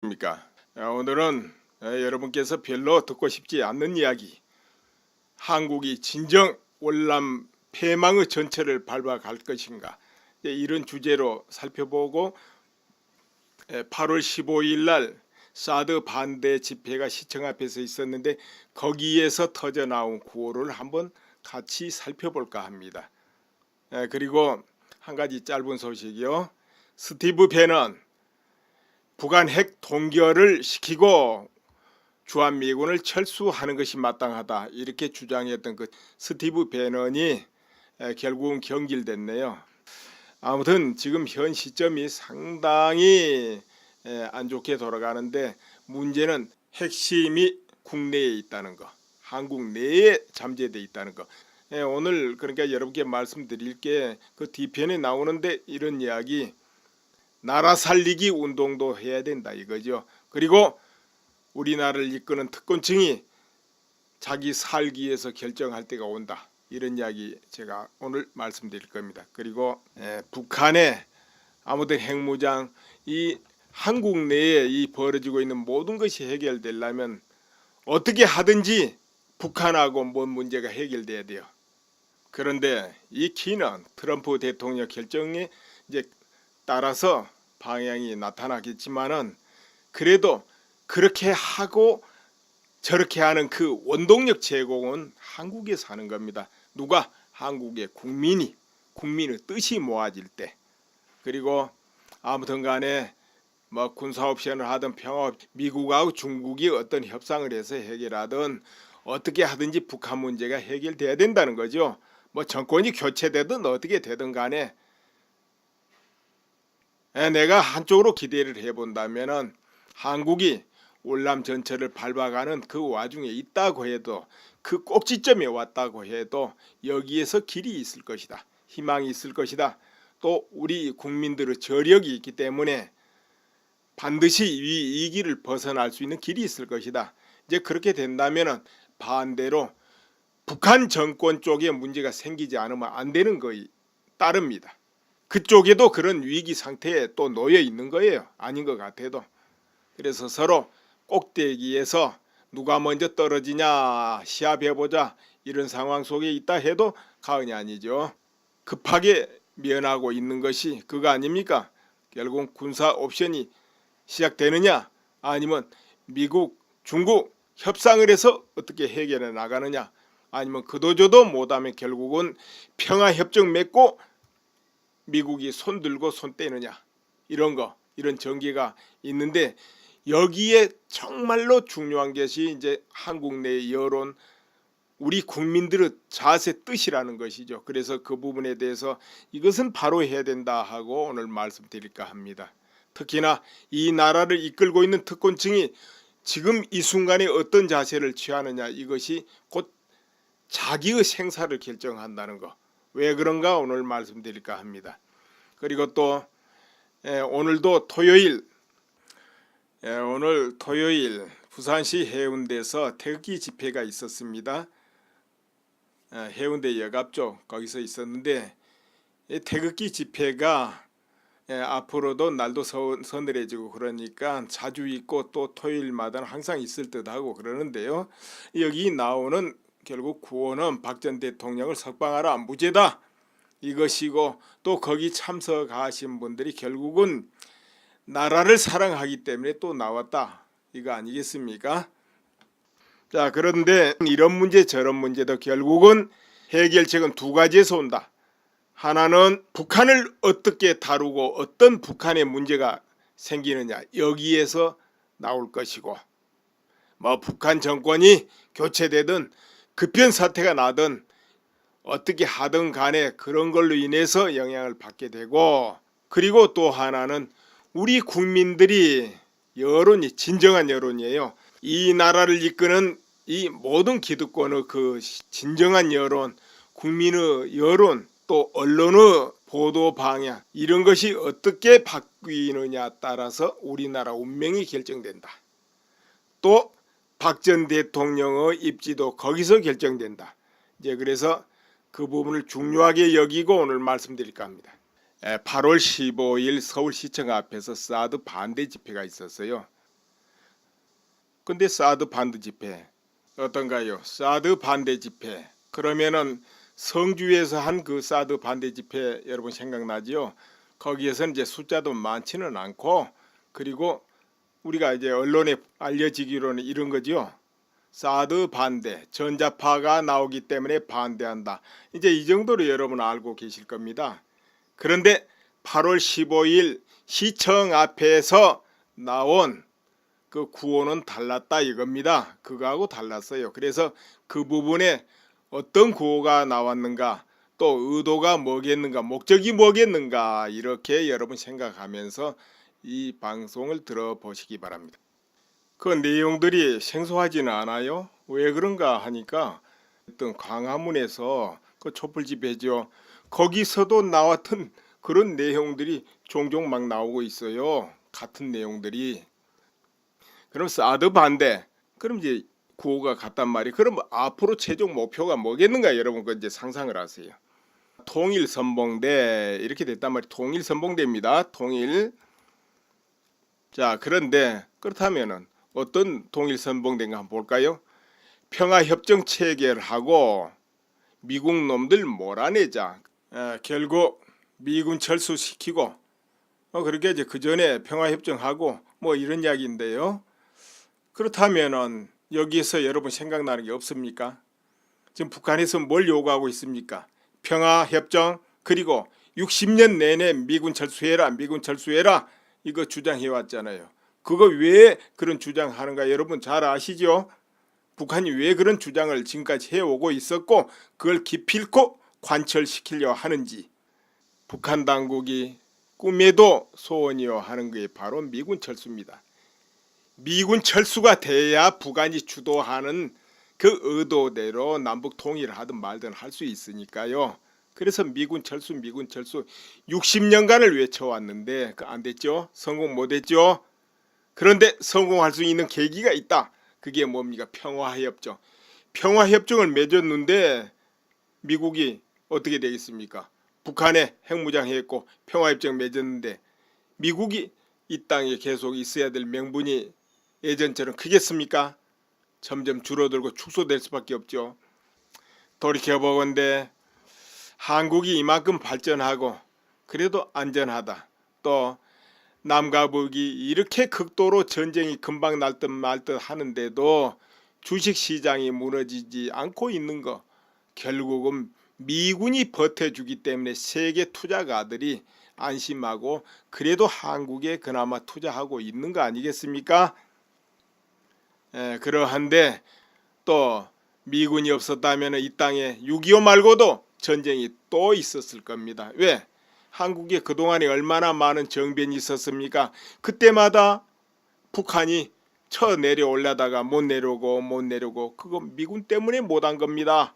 입니까? 오늘은 여러분께서 별로 듣고 싶지 않는 이야기, 한국이 진정 월남 패망의 전철을 밟아갈 것인가, 이런 주제로 살펴보고, 8월 15일 날 사드 반대 집회가 시청 앞에서 있었는데 거기에서 터져나온 구호를 한번 같이 살펴볼까 합니다. 그리고 한 가지 짧은 소식이요. 스티브 배넌 북한 핵 동결을 시키고 주한미군을 철수하는 것이 마땅하다, 이렇게 주장했던 그 스티브 배넌이 결국은 경질됐네요. 아무튼 지금 현 시점이 상당히 안 좋게 돌아가는데, 문제는 핵심이 국내에 있다는 거, 한국 내에 잠재되어 있다는 거. 오늘 그러니까 여러분께 말씀드릴 게 그 뒤편에 나오는데 이런 이야기, 나라 살리기 운동도 해야 된다 이거죠. 그리고 우리나라를 이끄는 특권층이 자기 살기 위해서 결정할 때가 온다, 이런 이야기 제가 오늘 말씀드릴 겁니다. 그리고 북한의 아무튼 핵무장, 이 한국 내에 이 벌어지고 있는 모든 것이 해결되려면 어떻게 하든지 북한하고 뭔 문제가 해결돼야 돼요. 그런데 이 키는 트럼프 대통령 결정에 이제 따라서 방향이 나타나겠지만은, 그래도 그렇게 하고 저렇게 하는 그 원동력 제공은 한국에서 하는 겁니다. 누가? 한국의 국민의 뜻이 모아질 때. 그리고 아무튼 간에 뭐 군사 옵션을 하든 평화, 미국하고 중국이 어떤 협상을 해서 해결하든 어떻게 하든지 북한 문제가 해결돼야 된다는 거죠. 뭐 정권이 교체되든 어떻게 되든 간에 내가 한쪽으로 기대를 해본다면은 한국이 월남 전철을 밟아가는 그 와중에 있다고 해도, 그 꼭지점에 왔다고 해도 여기에서 길이 있을 것이다, 희망이 있을 것이다. 또 우리 국민들의 저력이 있기 때문에 반드시 이 길을 벗어날 수 있는 길이 있을 것이다. 이제 그렇게 된다면은 반대로 북한 정권 쪽에 문제가 생기지 않으면 안 되는 것이 따릅니다. 그쪽에도 그런 위기 상태에 또 놓여 있는 거예요. 아닌 것 같아도. 그래서 서로 꼭대기에서 누가 먼저 떨어지냐 시합해보자, 이런 상황 속에 있다 해도 과언이 아니죠. 급하게 면하고 있는 것이 그거 아닙니까? 결국 군사 옵션이 시작되느냐, 아니면 미국, 중국 협상을 해서 어떻게 해결해 나가느냐, 아니면 그도저도 못하면 결국은 평화협정 맺고 미국이 손 들고 손 떼느냐, 이런 거, 이런 전개가 있는데, 여기에 정말로 중요한 것이 이제 한국 내 여론, 우리 국민들의 자세, 뜻이라는 것이죠. 그래서 그 부분에 대해서 이것은 바로 해야 된다 하고 오늘 말씀드릴까 합니다. 특히나 이 나라를 이끌고 있는 특권층이 지금 이 순간에 어떤 자세를 취하느냐, 이것이 곧 자기의 생사를 결정한다는 거. 왜 그런가 오늘 말씀드릴까 합니다. 그리고 또 오늘도 토요일, 오늘 토요일 부산시 해운대에서 태극기 집회가 있었습니다. 해운대 역앞 쪽 거기서 있었는데, 태극기 집회가 앞으로도 날도 서늘해지고 그러니까 자주 있고 또 토요일마다 항상 있을 듯하고 그러는데요. 여기 나오는 결국 구호는 박 전 대통령을 석방하라, 무죄다, 이것이고, 또 거기 참석하신 분들이 결국은 나라를 사랑하기 때문에 또 나왔다, 이거 아니겠습니까? 자, 그런데 이런 문제 저런 문제도 결국은 해결책은 두 가지에서 온다. 하나는 북한을 어떻게 다루고 어떤 북한의 문제가 생기느냐, 여기에서 나올 것이고, 뭐 북한 정권이 교체되든 급변 사태가 나든 어떻게 하든 간에 그런 걸로 인해서 영향을 받게 되고, 그리고 또 하나는 우리 국민들이, 여론이 진정한 여론이에요. 이 나라를 이끄는 이 모든 기득권의 그 진정한 여론, 국민의 여론, 또 언론의 보도 방향, 이런 것이 어떻게 바뀌느냐에 따라서 우리나라 운명이 결정된다. 또 박 전 대통령의 입지도 거기서 결정된다. 이제 그래서 그 부분을 중요하게 여기고 오늘 말씀드릴까 합니다. 8월 15일 서울시청 앞에서 사드 반대 집회가 있었어요. 근데 사드 반대 집회 어떤가요? 사드 반대 집회. 그러면은 성주에서 한 그 사드 반대 집회 여러분 생각나지요? 거기에서는 이제 숫자도 많지는 않고, 그리고 우리가 이제 언론에 알려지기로는 이런 거죠. 사드 반대, 전자파가 나오기 때문에 반대한다. 이제 이 정도로 여러분 알고 계실 겁니다. 그런데 8월 15일 시청 앞에서 나온 그 구호는 달랐다 이겁니다. 그거하고 달랐어요. 그래서 그 부분에 어떤 구호가 나왔는가, 또 의도가 뭐겠는가, 목적이 뭐겠는가, 이렇게 여러분 생각하면서 이 방송을 들어보시기 바랍니다. 그 내용들이 생소하지는 않아요. 왜 그런가 하니까 어떤 광화문에서 그 촛불 집회죠. 거기서도 나왔던 그런 내용들이 종종 막 나오고 있어요. 같은 내용들이. 그럼 사드 반대. 그럼 이제 구호가 같단 말이에요. 그럼 앞으로 최종 목표가 뭐겠는가 여러분 그 이제 상상을 하세요. 통일선봉대 이렇게 됐단 말이에요. 통일선봉대입니다. 통일. 자, 그런데 그렇다면은 어떤 통일선봉대인가 한번 볼까요? 평화협정 체결하고 미국 놈들 몰아내자. 결국 미군 철수시키고 그렇게 이제 그 전에 평화협정하고 뭐 이런 이야기인데요. 그렇다면은 여기에서 여러분 생각나는 게 없습니까? 지금 북한에서 뭘 요구하고 있습니까? 평화협정, 그리고 60년 내내 미군 철수해라, 미군 철수해라, 이거 주장해 왔잖아요. 그거 왜 그런 주장하는가 여러분 잘 아시죠? 북한이 왜 그런 주장을 지금까지 해오고 있었고 그걸 기필코 관철시키려 하는지, 북한 당국이 꿈에도 소원이요 하는 게 바로 미군 철수입니다. 미군 철수가 돼야 북한이 주도하는 그 의도대로 남북 통일을 하든 말든 할 수 있으니까요. 그래서 미군 철수 60년간을 외쳐왔는데 안 됐죠? 성공 못했죠? 그런데 성공할 수 있는 계기가 있다. 그게 뭡니까? 평화협정. 평화협정을 맺었는데 미국이 어떻게 되겠습니까? 북한에 핵무장했고 평화협정 맺었는데 미국이 이 땅에 계속 있어야 될 명분이 예전처럼 크겠습니까? 점점 줄어들고 축소될 수밖에 없죠. 돌이켜보건대 한국이 이만큼 발전하고 그래도 안전하다. 또 남과 북이 이렇게 극도로 전쟁이 금방 날 듯 말 듯 하는데도 주식시장이 무너지지 않고 있는 거, 결국은 미군이 버텨주기 때문에 세계 투자가들이 안심하고 그래도 한국에 그나마 투자하고 있는 거 아니겠습니까? 그러한데 또 미군이 없었다면 이 땅에 6.25 말고도 전쟁이 또 있었을 겁니다. 왜? 한국에 그동안에 얼마나 많은 정변이 있었습니까? 그때마다 북한이 쳐 내려올라다가 못 내려오고 그거 미군 때문에 못한 겁니다.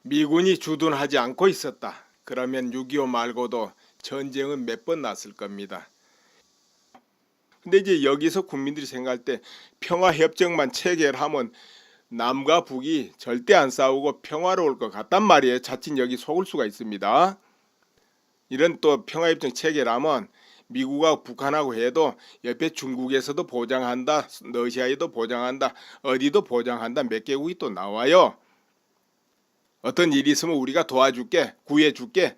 미군이 주둔하지 않고 있었다. 그러면 6.25 말고도 전쟁은 몇 번 났을 겁니다. 근데 이제 여기서 국민들이 생각할 때 평화협정만 체결하면 남과 북이 절대 안 싸우고 평화로울 것 같단 말이에요. 자칫 여기 속을 수가 있습니다. 이런 또 평화협정 체결하면 미국하고 북한하고 해도 옆에 중국에서도 보장한다, 러시아에도 보장한다, 어디도 보장한다, 몇 개국이 또 나와요. 어떤 일이 있으면 우리가 도와줄게, 구해줄게.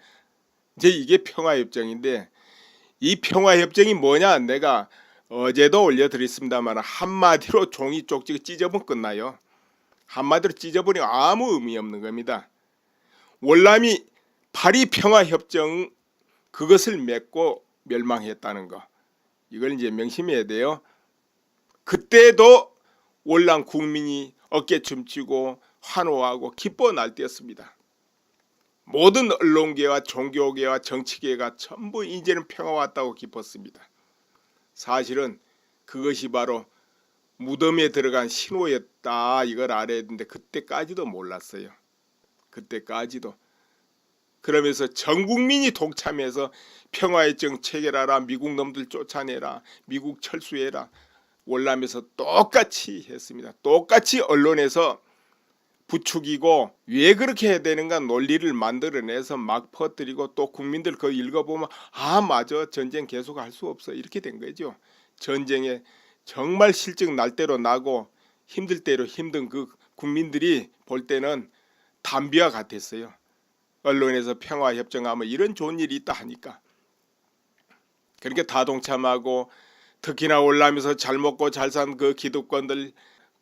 이제 이게 평화협정인데 이 평화협정이 뭐냐? 내가 어제도 올려드렸습니다만 한마디로 종이 쪽지가 찢어버리면 끝나요. 한마디로 찢어버리면 아무 의미 없는 겁니다. 월남이 파리 평화협정 그것을 맺고 멸망했다는 거, 이걸 이제 명심해야 돼요. 그때도 월남 국민이 어깨춤추고 환호하고 기뻐 날뛰었습니다. 모든 언론계와 종교계와 정치계가 전부 이제는 평화 왔다고 기뻤습니다. 사실은 그것이 바로 무덤에 들어간 신호였다, 이걸 알아야 되는데 그때까지도 몰랐어요. 그때까지도. 그러면서 전 국민이 동참해서 평화협정 체결하라, 미국 놈들 쫓아내라, 미국 철수해라, 월남에서 똑같이 했습니다. 똑같이 언론에서 부추기고 왜 그렇게 해야 되는가 논리를 만들어내서 막 퍼뜨리고 또 국민들 그거 읽어보면 아 맞아, 전쟁 계속할 수 없어, 이렇게 된 거죠. 전쟁에 정말 실증 날 대로 나고 힘들 대로 힘든 그 국민들이 볼 때는 담비와 같았어요. 언론에서 평화협정하면 이런 좋은 일이 있다 하니까. 그러니까 다 동참하고 특히나 올라면서 잘 먹고 잘 산 그 기득권들,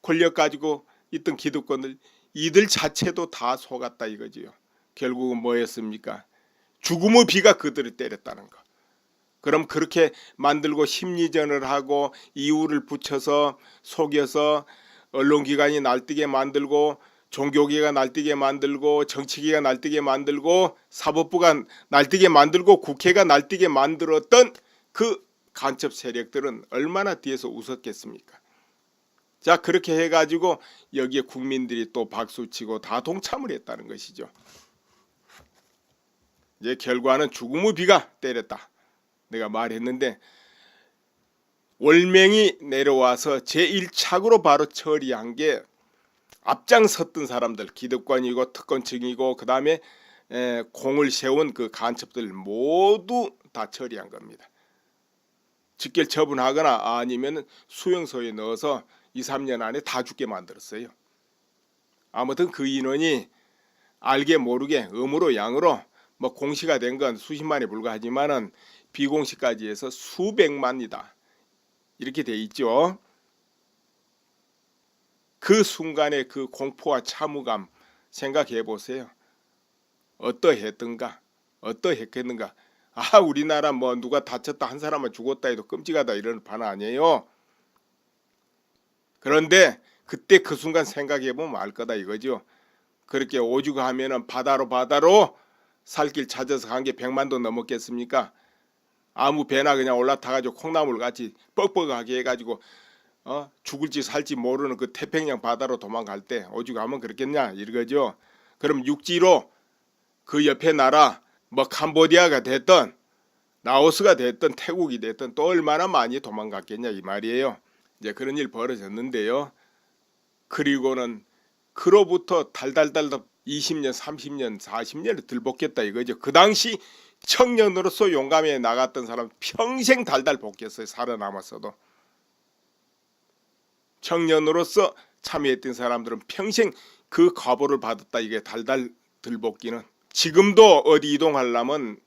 권력 가지고 있던 기득권들, 이들 자체도 다 속았다 이거지요. 결국은 뭐였습니까? 죽음의 비가 그들을 때렸다는 거. 그럼 그렇게 만들고 심리전을 하고 이유를 붙여서 속여서 언론기관이 날뛰게 만들고 종교계가 날뛰게 만들고 정치계가 날뛰게 만들고 사법부가 날뛰게 만들고 국회가 날뛰게 만들었던 그 간첩 세력들은 얼마나 뒤에서 웃었겠습니까? 자, 그렇게 해가지고 여기에 국민들이 또 박수치고 다 동참을 했다는 것이죠. 이제 결과는 죽음의 비가 때렸다. 내가 말했는데 월명이 내려와서 제1착으로 바로 처리한 게 앞장섰던 사람들, 기득권이고 특권층이고 그 다음에 공을 세운 그 간첩들 모두 다 처리한 겁니다. 직결 처분하거나 아니면 수용소에 넣어서 2, 3년 안에 다 죽게 만들었어요. 아무튼 그 인원이 알게 모르게 음으로 양으로 뭐 공시가 된 건 수십만에 불과하지만은 비공시까지 해서 수백만이다. 이렇게 돼 있죠. 그 순간의 그 공포와 참무감 생각해 보세요. 어떠했던가? 어떠했겠는가? 아, 우리나라 뭐 누가 다쳤다 한 사람은 죽었다 해도 끔찍하다 이런 반 아니에요. 그런데 그때 그 순간 생각해 보면 알 거다 이거죠. 그렇게 오죽 하면은 바다로 살길 찾아서 간 게 100만도 넘었겠습니까? 아무 배나 그냥 올라타가지고 콩나물 같이 뻑뻑하게 해가지고 죽을지 살지 모르는 그 태평양 바다로 도망갈 때 오죽 하면 그렇겠냐 이거죠. 그럼 육지로 그 옆에 나라 뭐 캄보디아가 됐든 라오스가 됐든 태국이 됐든 또 얼마나 많이 도망갔겠냐 이 말이에요. 이제 그런 일 벌어졌는데요. 그리고는 그로부터 달달달 20년, 30년, 40년을 들볶였다 이거죠. 그 당시 청년으로서 용감히 나갔던 사람 평생 달달 볶였어요. 살아남았어도. 청년으로서 참여했던 사람들은 평생 그 과보를 받았다. 이게 달달 들볶기는. 지금도 어디 이동하려면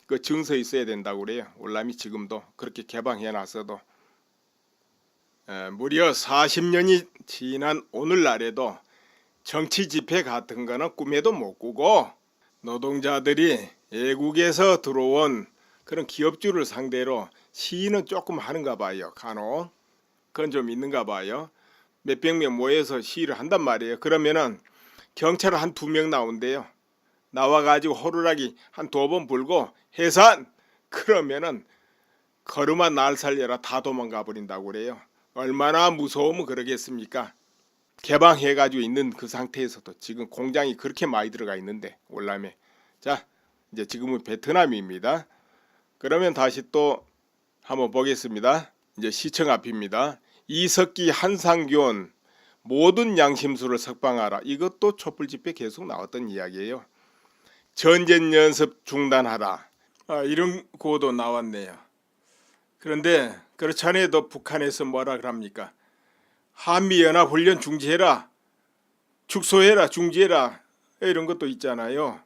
그 증서 있어야 된다고 그래요. 월남이 지금도 그렇게 개방해놨어도. 무려 40년이 지난 오늘날에도 정치 집회 같은 거는 꿈에도 못 꾸고 노동자들이 외국에서 들어온 그런 기업주를 상대로 시위는 조금 하는가 봐요. 간혹. 그건 좀 있는가 봐요. 몇백 명 모여서 시위를 한단 말이에요. 그러면은 경찰 한 2명 나온대요. 나와가지고 호루라기 한 2번 불고 해산! 그러면은 걸음아 날 살려라 다 도망가 버린다고 그래요. 얼마나 무서우면 그러겠습니까? 개방해가지고 있는 그 상태에서도 지금 공장이 그렇게 많이 들어가 있는데 월남에. 자, 이제 지금은 베트남입니다. 그러면 다시 또 한번 보겠습니다. 이제 시청 앞입니다. 이석기 한상균 모든 양심수를 석방하라. 이것도 촛불 집회 계속 나왔던 이야기예요. 전쟁 연습 중단하라. 이런 구호도 나왔네요. 그런데 그렇지 않아도 북한에서 뭐라 그럽니까? 한미연합훈련 중지해라. 축소해라. 중지해라. 이런 것도 있잖아요.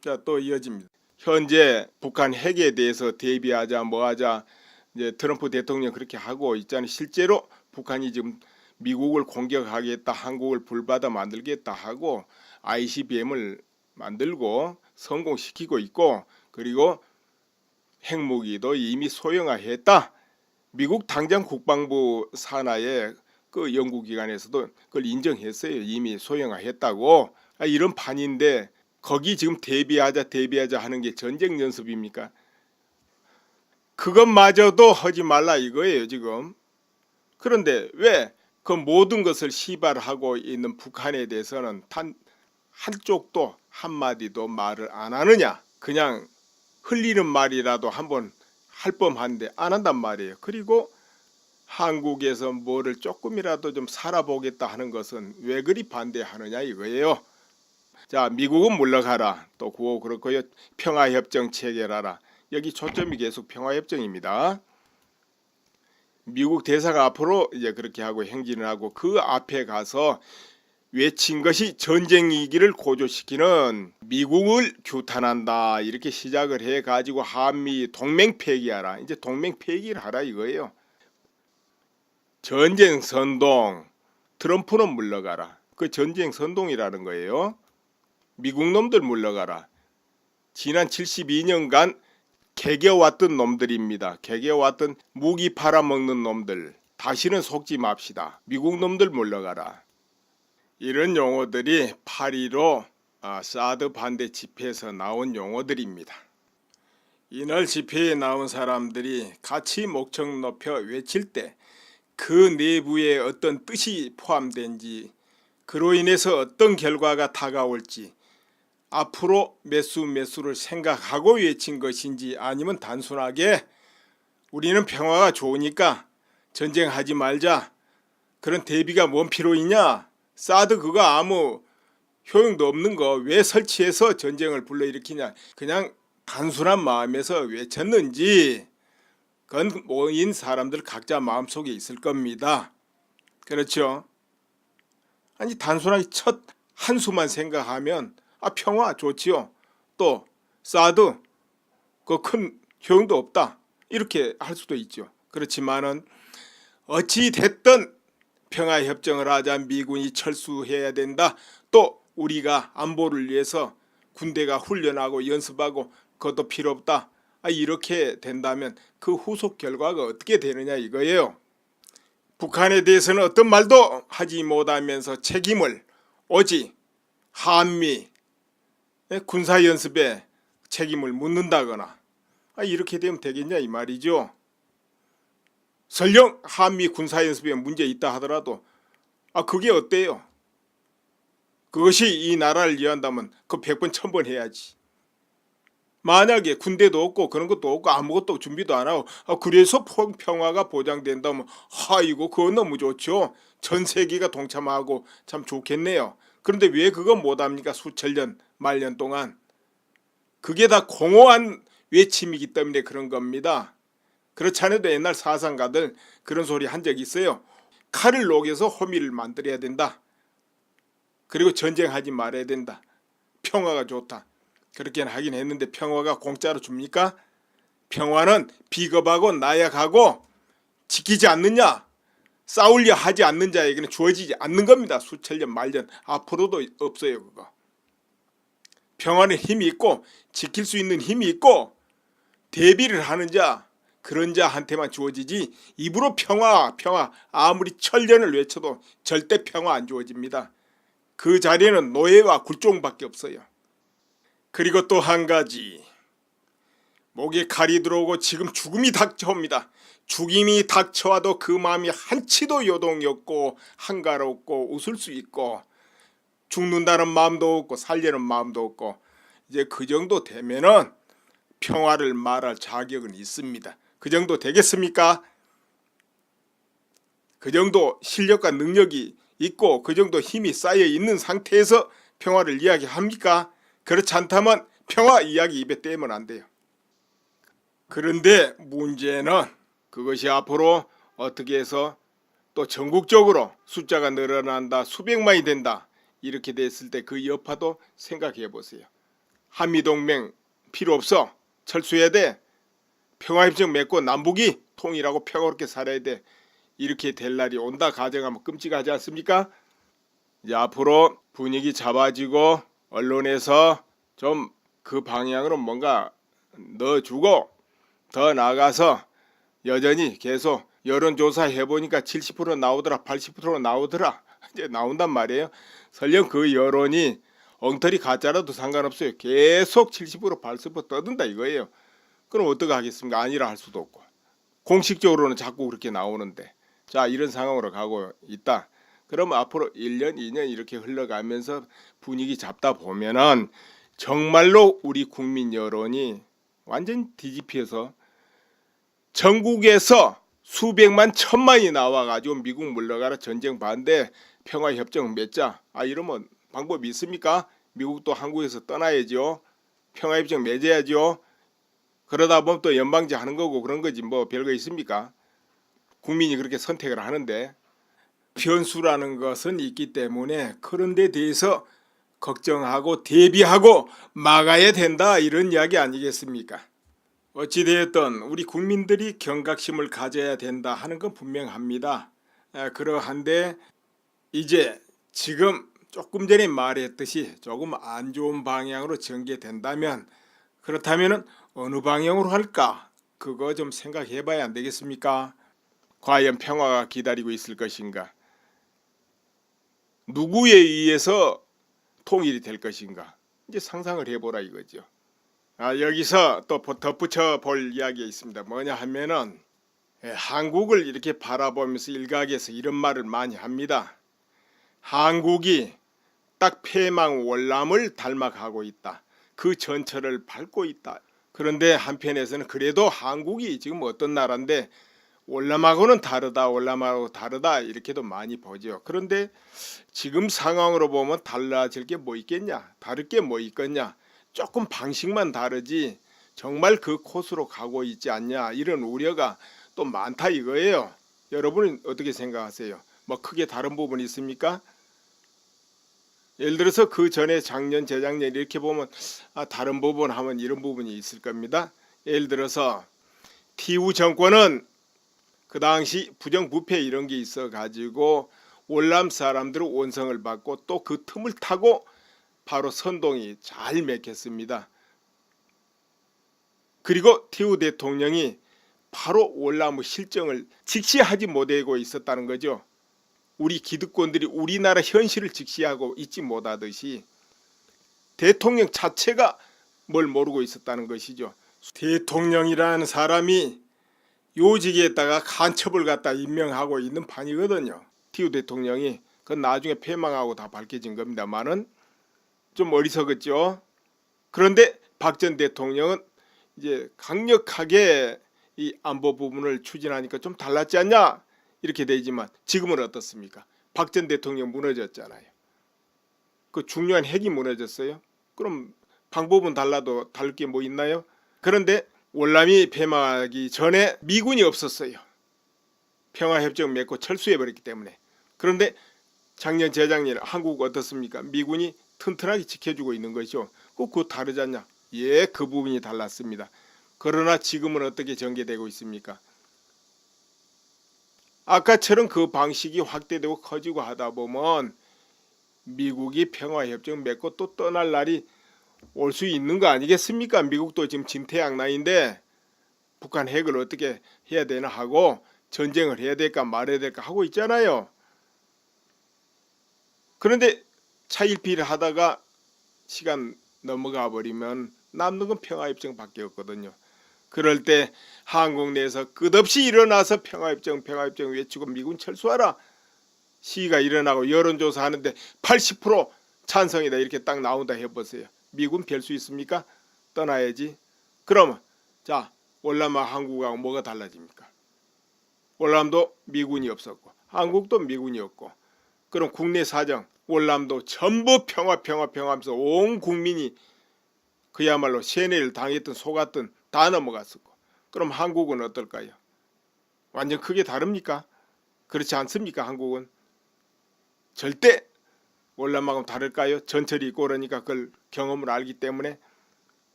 자, 또 이어집니다. 현재 북한 핵에 대해서 대비하자 뭐하자 이제 트럼프 대통령 그렇게 하고 있잖아요. 실제로 북한이 지금 미국을 공격하겠다, 한국을 불받아 만들겠다 하고 ICBM을 만들고 성공시키고 있고 그리고 핵무기도 이미 소형화했다. 미국 당장 국방부 산하의 그 연구기관에서도 그걸 인정했어요. 이미 소형화했다고. 이런 판인데 거기 지금 대비하자 하는 게 전쟁 연습입니까? 그것마저도 하지 말라 이거예요 지금. 그런데 왜 그 모든 것을 시발하고 있는 북한에 대해서는 단 한쪽도 한마디도 말을 안 하느냐. 그냥 흘리는 말이라도 한번 할 법한데 안 한단 말이에요. 그리고 한국에서 뭐를 조금이라도 좀 살아보겠다 하는 것은 왜 그리 반대하느냐 이거예요. 자, 미국은 물러가라. 또 구호 그렇고요. 평화협정 체결하라. 여기 초점이 계속 평화협정입니다. 미국 대사가 앞으로 이제 그렇게 하고 행진을 하고 그 앞에 가서 외친 것이 전쟁 위기를 고조시키는 미국을 규탄한다 이렇게 시작을 해 가지고 한미 동맹 폐기하라. 이제 동맹 폐기를 하라 이거예요. 전쟁 선동, 트럼프는 물러가라. 그 전쟁 선동이라는 거예요. 미국 놈들 물러가라. 지난 72년간 개겨왔던 놈들입니다. 개겨왔던 무기 팔아먹는 놈들. 다시는 속지 맙시다. 미국 놈들 물러가라. 이런 용어들이 8.15 사드 반대 집회에서 나온 용어들입니다. 이날 집회에 나온 사람들이 같이 목청 높여 외칠 때 그 내부에 어떤 뜻이 포함된지, 그로 인해서 어떤 결과가 다가올지, 앞으로 몇수를 생각하고 외친 것인지, 아니면 단순하게 우리는 평화가 좋으니까 전쟁하지 말자, 그런 대비가 뭔 필요이냐, 사드 그거 아무 효용도 없는 거 왜 설치해서 전쟁을 불러일으키냐, 그냥 단순한 마음에서 외쳤는지 그건 모인 사람들 각자 마음속에 있을 겁니다. 그렇죠? 아니 단순하게 첫 한수만 생각하면 평화 좋지요. 또 사드 그 큰 효용도 없다 이렇게 할 수도 있죠. 그렇지만은 어찌 됐든 평화협정을 하자, 미군이 철수해야 된다, 또 우리가 안보를 위해서 군대가 훈련하고 연습하고 그것도 필요 없다, 이렇게 된다면 그 후속 결과가 어떻게 되느냐 이거예요. 북한에 대해서는 어떤 말도 하지 못하면서 책임을 오직 한미 군사연습에 책임을 묻는다거나 이렇게 되면 되겠냐 이 말이죠. 설령 한미 군사연습에 문제 있다 하더라도 그게 어때요? 그것이 이 나라를 위한다면 그 100번 1000번 해야지. 만약에 군대도 없고 그런 것도 없고 아무것도 준비도 안 하고 그래서 평화가 보장된다면 이거 그거 너무 좋죠. 전 세계가 동참하고 참 좋겠네요. 그런데 왜 그거 못합니까? 수천 년 말년 동안. 그게 다 공허한 외침이기 때문에 그런 겁니다. 그렇지 않아도 옛날 사상가들 그런 소리 한 적이 있어요. 칼을 녹여서 호미를 만들어야 된다. 그리고 전쟁하지 말아야 된다. 평화가 좋다. 그렇게는 하긴 했는데 평화가 공짜로 줍니까? 평화는 비겁하고 나약하고 지키지 않느냐, 싸우려 하지 않는 자에게는 주어지지 않는 겁니다. 수천 년 말년 앞으로도 없어요. 그거. 평화는 힘이 있고 지킬 수 있는 힘이 있고 대비를 하는 자, 그런 자한테만 주어지지 입으로 평화 아무리 천년을 외쳐도 절대 평화 안 주어집니다. 그 자리에는 노예와 굴종밖에 없어요. 그리고 또 한 가지, 목에 칼이 들어오고 지금 죽음이 닥쳐옵니다. 죽임이 닥쳐와도 그 마음이 한치도 요동이 없고 한가롭고 웃을 수 있고 죽는다는 마음도 없고 살려는 마음도 없고, 이제 그 정도 되면은 평화를 말할 자격은 있습니다. 그 정도 되겠습니까? 그 정도 실력과 능력이 있고 그 정도 힘이 쌓여 있는 상태에서 평화를 이야기합니까? 그렇지 않다면 평화 이야기 입에 떼면 안 돼요. 그런데 문제는 그것이 앞으로 어떻게 해서 또 전국적으로 숫자가 늘어난다, 수백만이 된다 이렇게 됐을 때 그 여파도 생각해 보세요. 한미동맹 필요 없어, 철수해야 돼, 평화협정 맺고 남북이 통일하고 평화롭게 살아야 돼, 이렇게 될 날이 온다 가정하면 끔찍하지 않습니까? 이제 앞으로 분위기 잡아지고 언론에서 좀 그 방향으로 뭔가 넣어주고 더 나아가서 여전히 계속 여론조사 해보니까 70% 나오더라, 80% 나오더라, 이제 나온단 말이에요. 설령 그 여론이 엉터리 가짜라도 상관없어요. 계속 70% 80% 떠든다 이거예요. 그럼 어떻게 하겠습니까? 아니라 할 수도 없고 공식적으로는 자꾸 그렇게 나오는데, 자 이런 상황으로 가고 있다. 그러면 앞으로 1년 2년 이렇게 흘러가면서 분위기 잡다 보면은 정말로 우리 국민 여론이 완전 뒤집혀서 전국에서 수백만 천만이 나와가지고 미국 물러가라, 전쟁 반대, 평화협정 맺자, 이러면 방법이 있습니까? 미국도 한국에서 떠나야죠. 평화협정 맺어야죠. 그러다 보면 또 연방제 하는 거고 그런 거지 뭐 별거 있습니까? 국민이 그렇게 선택을 하는데 변수라는 것은 있기 때문에 그런 데 대해서 걱정하고 대비하고 막아야 된다 이런 이야기 아니겠습니까? 어찌되었든 우리 국민들이 경각심을 가져야 된다 하는 건 분명합니다. 그러한데 이제 지금 조금 전에 말했듯이 조금 안 좋은 방향으로 전개된다면 그렇다면 어느 방향으로 할까? 그거 좀 생각해 봐야 안 되겠습니까? 과연 평화가 기다리고 있을 것인가? 누구에 의해서 통일이 될 것인가? 이제 상상을 해보라 이거죠. 여기서 또 덧붙여 볼 이야기가 있습니다. 뭐냐 하면은 한국을 이렇게 바라보면서 일각에서 이런 말을 많이 합니다. 한국이 딱 폐망월남을 닮아가고 있다. 그 전철을 밟고 있다. 그런데 한편에서는 그래도 한국이 지금 어떤 나라인데 월남하고는 다르다. 월남하고 다르다. 이렇게도 많이 보죠. 그런데 지금 상황으로 보면 달라질 게 뭐 있겠냐? 다를 게 뭐 있겠냐? 조금 방식만 다르지 정말 그 코스로 가고 있지 않냐? 이런 우려가 또 많다 이거예요. 여러분은 어떻게 생각하세요? 뭐 크게 다른 부분이 있습니까? 예를 들어서 그 전에 작년 재작년 이렇게 보면 다른 부분 하면 이런 부분이 있을 겁니다. 예를 들어서 TU 정권은 그 당시 부정부패 이런 게 있어 가지고 월남 사람들은 원성을 받고 또 그 틈을 타고 바로 선동이 잘 맺혔습니다. 그리고 TU 대통령이 바로 월남의 실정을 직시하지 못하고 있었다는 거죠. 우리 기득권들이 우리나라 현실을 직시하고 있지 못하듯이 대통령 자체가 뭘 모르고 있었다는 것이죠. 대통령이라는 사람이 요직에다가 간첩을 갖다 임명하고 있는 판이거든요. TU 대통령이 그건 나중에 폐망하고 다 밝혀진 겁니다만은 좀 어리석었죠. 그런데 박 전 대통령은 이제 강력하게 이 안보 부분을 추진하니까 좀 달랐지 않냐 이렇게 되지만 지금은 어떻습니까? 박 전 대통령 무너졌잖아요. 그 중요한 핵이 무너졌어요. 그럼 방법은 달라도 다를 게 뭐 있나요? 그런데 월남이 폐망하기 전에 미군이 없었어요. 평화협정 맺고 철수해버렸기 때문에. 그런데 작년 재작년 한국 어떻습니까? 미군이 튼튼하게 지켜주고 있는 것이죠. 그거 다르지 않냐? 예, 그 부분이 달랐습니다. 그러나 지금은 어떻게 전개되고 있습니까? 아까처럼 그 방식이 확대되고 커지고 하다 보면 미국이 평화협정 맺고 또 떠날 날이 올 수 있는 거 아니겠습니까? 미국도 지금 진퇴양난인데 북한 핵을 어떻게 해야 되나 하고 전쟁을 해야 될까 말아야 될까 하고 있잖아요. 그런데 차일피일 하다가 시간 넘어가 버리면 남는 건 평화협정밖에 없거든요. 그럴 때 한국 내에서 끝없이 일어나서 평화협정 외치고 미군 철수하라 시위가 일어나고 여론조사 하는데 80% 찬성이다 이렇게 딱 나온다 해보세요. 미군 별 수 있습니까? 떠나야지. 그러면 자 월남과 한국하고 뭐가 달라집니까? 월남도 미군이 없었고 한국도 미군이 없고 그럼 국내 사정 월남도 전부 평화하면서 온 국민이 그야말로 세뇌를 당했든 속았든 다 넘어갔었고 그럼 한국은 어떨까요? 완전 크게 다릅니까? 그렇지 않습니까? 한국은 절대 월남하고 다를까요? 전철이 있고 그러니까 그걸 경험을 알기 때문에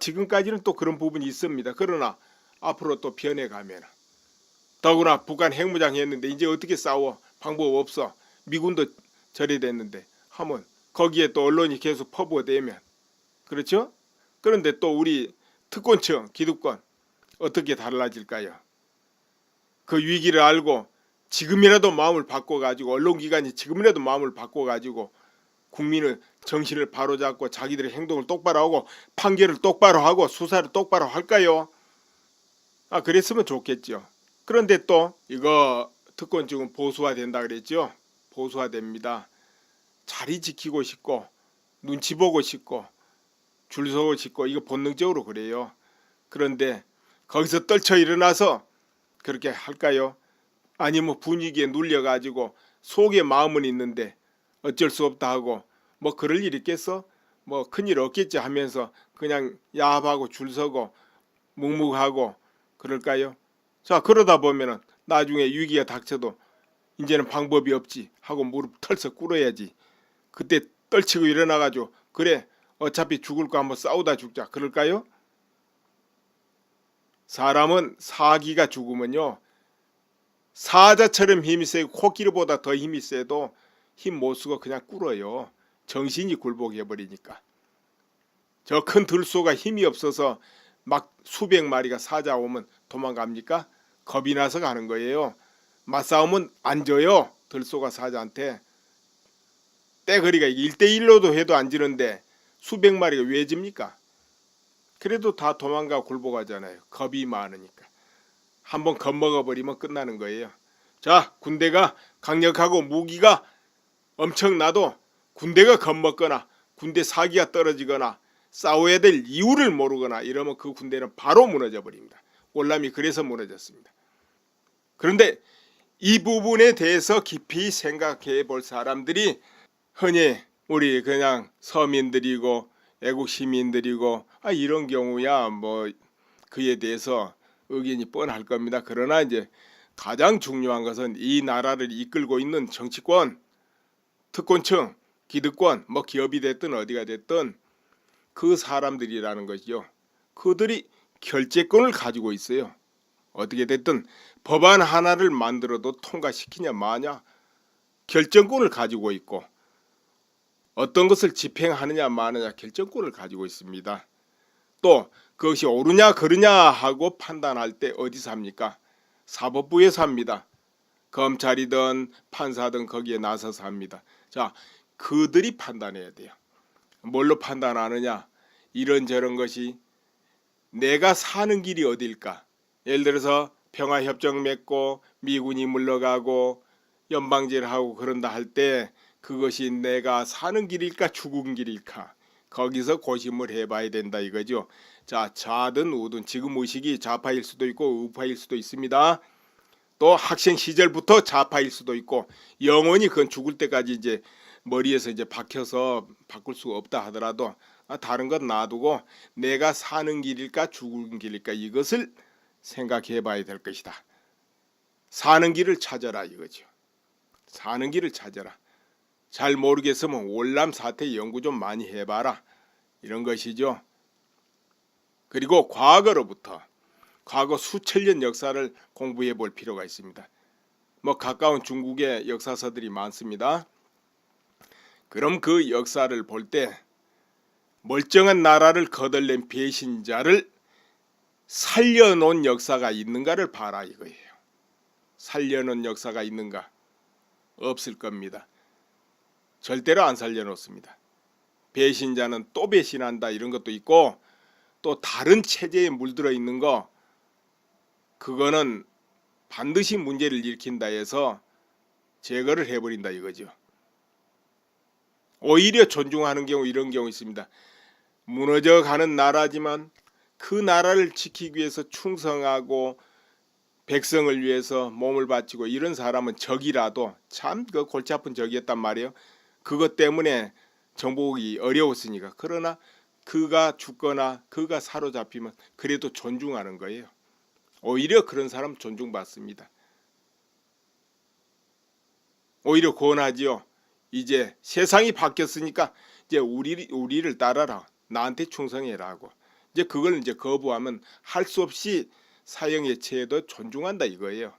지금까지는 또 그런 부분이 있습니다. 그러나 앞으로 또 변해가면 더구나 북한 핵무장 했는데 이제 어떻게 싸워? 방법 없어. 미군도 절해됐는데 하면 거기에 또 언론이 계속 퍼부어대면 그렇죠? 그런데 또 우리 특권층 기득권 어떻게 달라질까요? 그 위기를 알고 지금이라도 마음을 바꿔가지고 언론기관이 지금이라도 마음을 바꿔가지고 국민의 정신을 바로잡고 자기들의 행동을 똑바로 하고 판결을 똑바로 하고 수사를 똑바로 할까요? 그랬으면 좋겠죠. 그런데 또 이거 특권층은 보수화된다 그랬죠. 보수화됩니다. 자리 지키고 싶고 눈치 보고 싶고 줄 서고 싶고 이거 본능적으로 그래요. 그런데 거기서 떨쳐 일어나서 그렇게 할까요? 아니면 분위기에 눌려가지고 속에 마음은 있는데 어쩔 수 없다 하고 뭐 그럴 일 있겠어? 뭐 큰일 없겠지 하면서 그냥 야합하고 줄 서고 묵묵하고 그럴까요? 자 그러다 보면은 나중에 위기가 닥쳐도 이제는 방법이 없지 하고 무릎 털썩 꿇어야지. 그때 떨치고 일어나가지고 그래 어차피 죽을 거 한번 싸우다 죽자 그럴까요? 사람은 사기가 죽으면요 사자처럼 힘이 세고 코끼리보다 더 힘이 세도 힘 못 쓰고 그냥 꿇어요. 정신이 굴복해버리니까. 저 큰 들소가 힘이 없어서 막 수백 마리가 사자 오면 도망갑니까? 겁이 나서 가는 거예요. 맞싸움은 안 져요. 들소가 사자한테. 떼거리가 1대1로도 해도 안 지는데 수백 마리가 왜 집니까? 그래도 다 도망가 굴복하잖아요. 겁이 많으니까. 한번 겁먹어버리면 끝나는 거예요. 자, 군대가 강력하고 무기가 엄청나도 군대가 겁먹거나 군대 사기가 떨어지거나 싸워야 될 이유를 모르거나 이러면 그 군대는 바로 무너져 버립니다. 월남이 그래서 무너졌습니다. 그런데 이 부분에 대해서 깊이 생각해 볼 사람들이 흔히 우리 그냥 서민들이고 애국 시민들이고 이런 경우야 뭐 그에 대해서 의견이 뻔할 겁니다. 그러나 이제 가장 중요한 것은 이 나라를 이끌고 있는 정치권, 특권층, 기득권, 뭐 기업이 됐든 어디가 됐든 그 사람들이라는 것이죠. 그들이 결재권을 가지고 있어요. 어떻게 됐든 법안 하나를 만들어도 통과시키냐 마냐 결정권을 가지고 있고 어떤 것을 집행하느냐 마느냐 결정권을 가지고 있습니다. 또 그것이 옳으냐 그르냐 하고 판단할 때 어디서 합니까? 사법부에서 합니다. 검찰이든 판사든 거기에 나서서 합니다. 자, 그들이 판단해야 돼요. 뭘로 판단하느냐? 이런저런 것이 내가 사는 길이 어딜까? 예를 들어서 평화협정 맺고 미군이 물러가고 연방제를 하고 그런다 할 때 그것이 내가 사는 길일까 죽은 길일까? 거기서 고심을 해봐야 된다 이거죠. 자, 좌든 우든 지금 의식이 좌파일 수도 있고 우파일 수도 있습니다. 또 학생 시절부터 좌파일 수도 있고 영원히 그건 죽을 때까지 이제 머리에서 이제 박혀서 바꿀 수가 없다 하더라도 다른 건 놔두고 내가 사는 길일까 죽은 길일까 이것을 생각해 봐야 될 것이다. 사는 길을 찾아라 이거죠. 사는 길을 찾아라. 잘 모르겠으면 월남 사태 연구 좀 많이 해봐라 이런 것이죠. 그리고 과거로부터 과거 수천 년 역사를 공부해 볼 필요가 있습니다. 뭐 가까운 중국의 역사서들이 많습니다. 그럼 그 역사를 볼 때 멀쩡한 나라를 거덜낸 배신자를 살려놓은 역사가 있는가를 봐라 이거예요. 살려놓은 역사가 있는가? 없을 겁니다. 절대로 안 살려놓습니다. 배신자는 또 배신한다 이런 것도 있고 또 다른 체제에 물들어 있는 거 그거는 반드시 문제를 일으킨다 해서 제거를 해버린다 이거죠. 오히려 존중하는 경우 이런 경우 있습니다. 무너져가는 나라지만 그 나라를 지키기 위해서 충성하고 백성을 위해서 몸을 바치고 이런 사람은 적이라도 참 그 골치 아픈 적이었단 말이에요. 그것 때문에 정복이 어려웠으니까. 그러나 그가 죽거나 그가 사로잡히면 그래도 존중하는 거예요. 오히려 그런 사람 존중받습니다. 오히려 권하지요. 이제 세상이 바뀌었으니까 이제 우리를 따라라. 나한테 충성해라고. 이제 그걸 이제 거부하면 할 수 없이 사형에 처해도 존중한다 이거예요.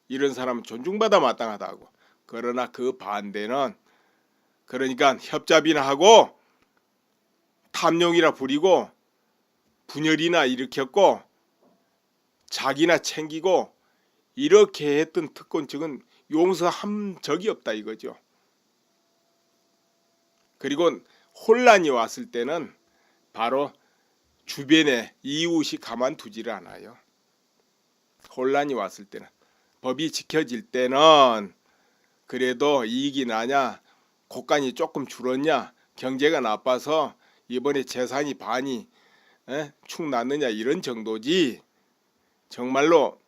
이런 사람은 존중받아 마땅하다고. 그러나 그 반대는 그러니까 협잡이나 하고 탐욕이나 부리고 분열이나 일으켰고 자기나 챙기고 이렇게 했던 특권층은 용서한 적이 없다 이거죠. 그리고 혼란이 왔을 때는 바로 주변에 이웃이 가만두지를 않아요. 혼란이 왔을 때는 법이 지켜질 때는 그래도 이익이 나냐 곡간이 조금 줄었냐 경제가 나빠서 이번에 재산이 반이 축 났느냐 이런 정도지 정말로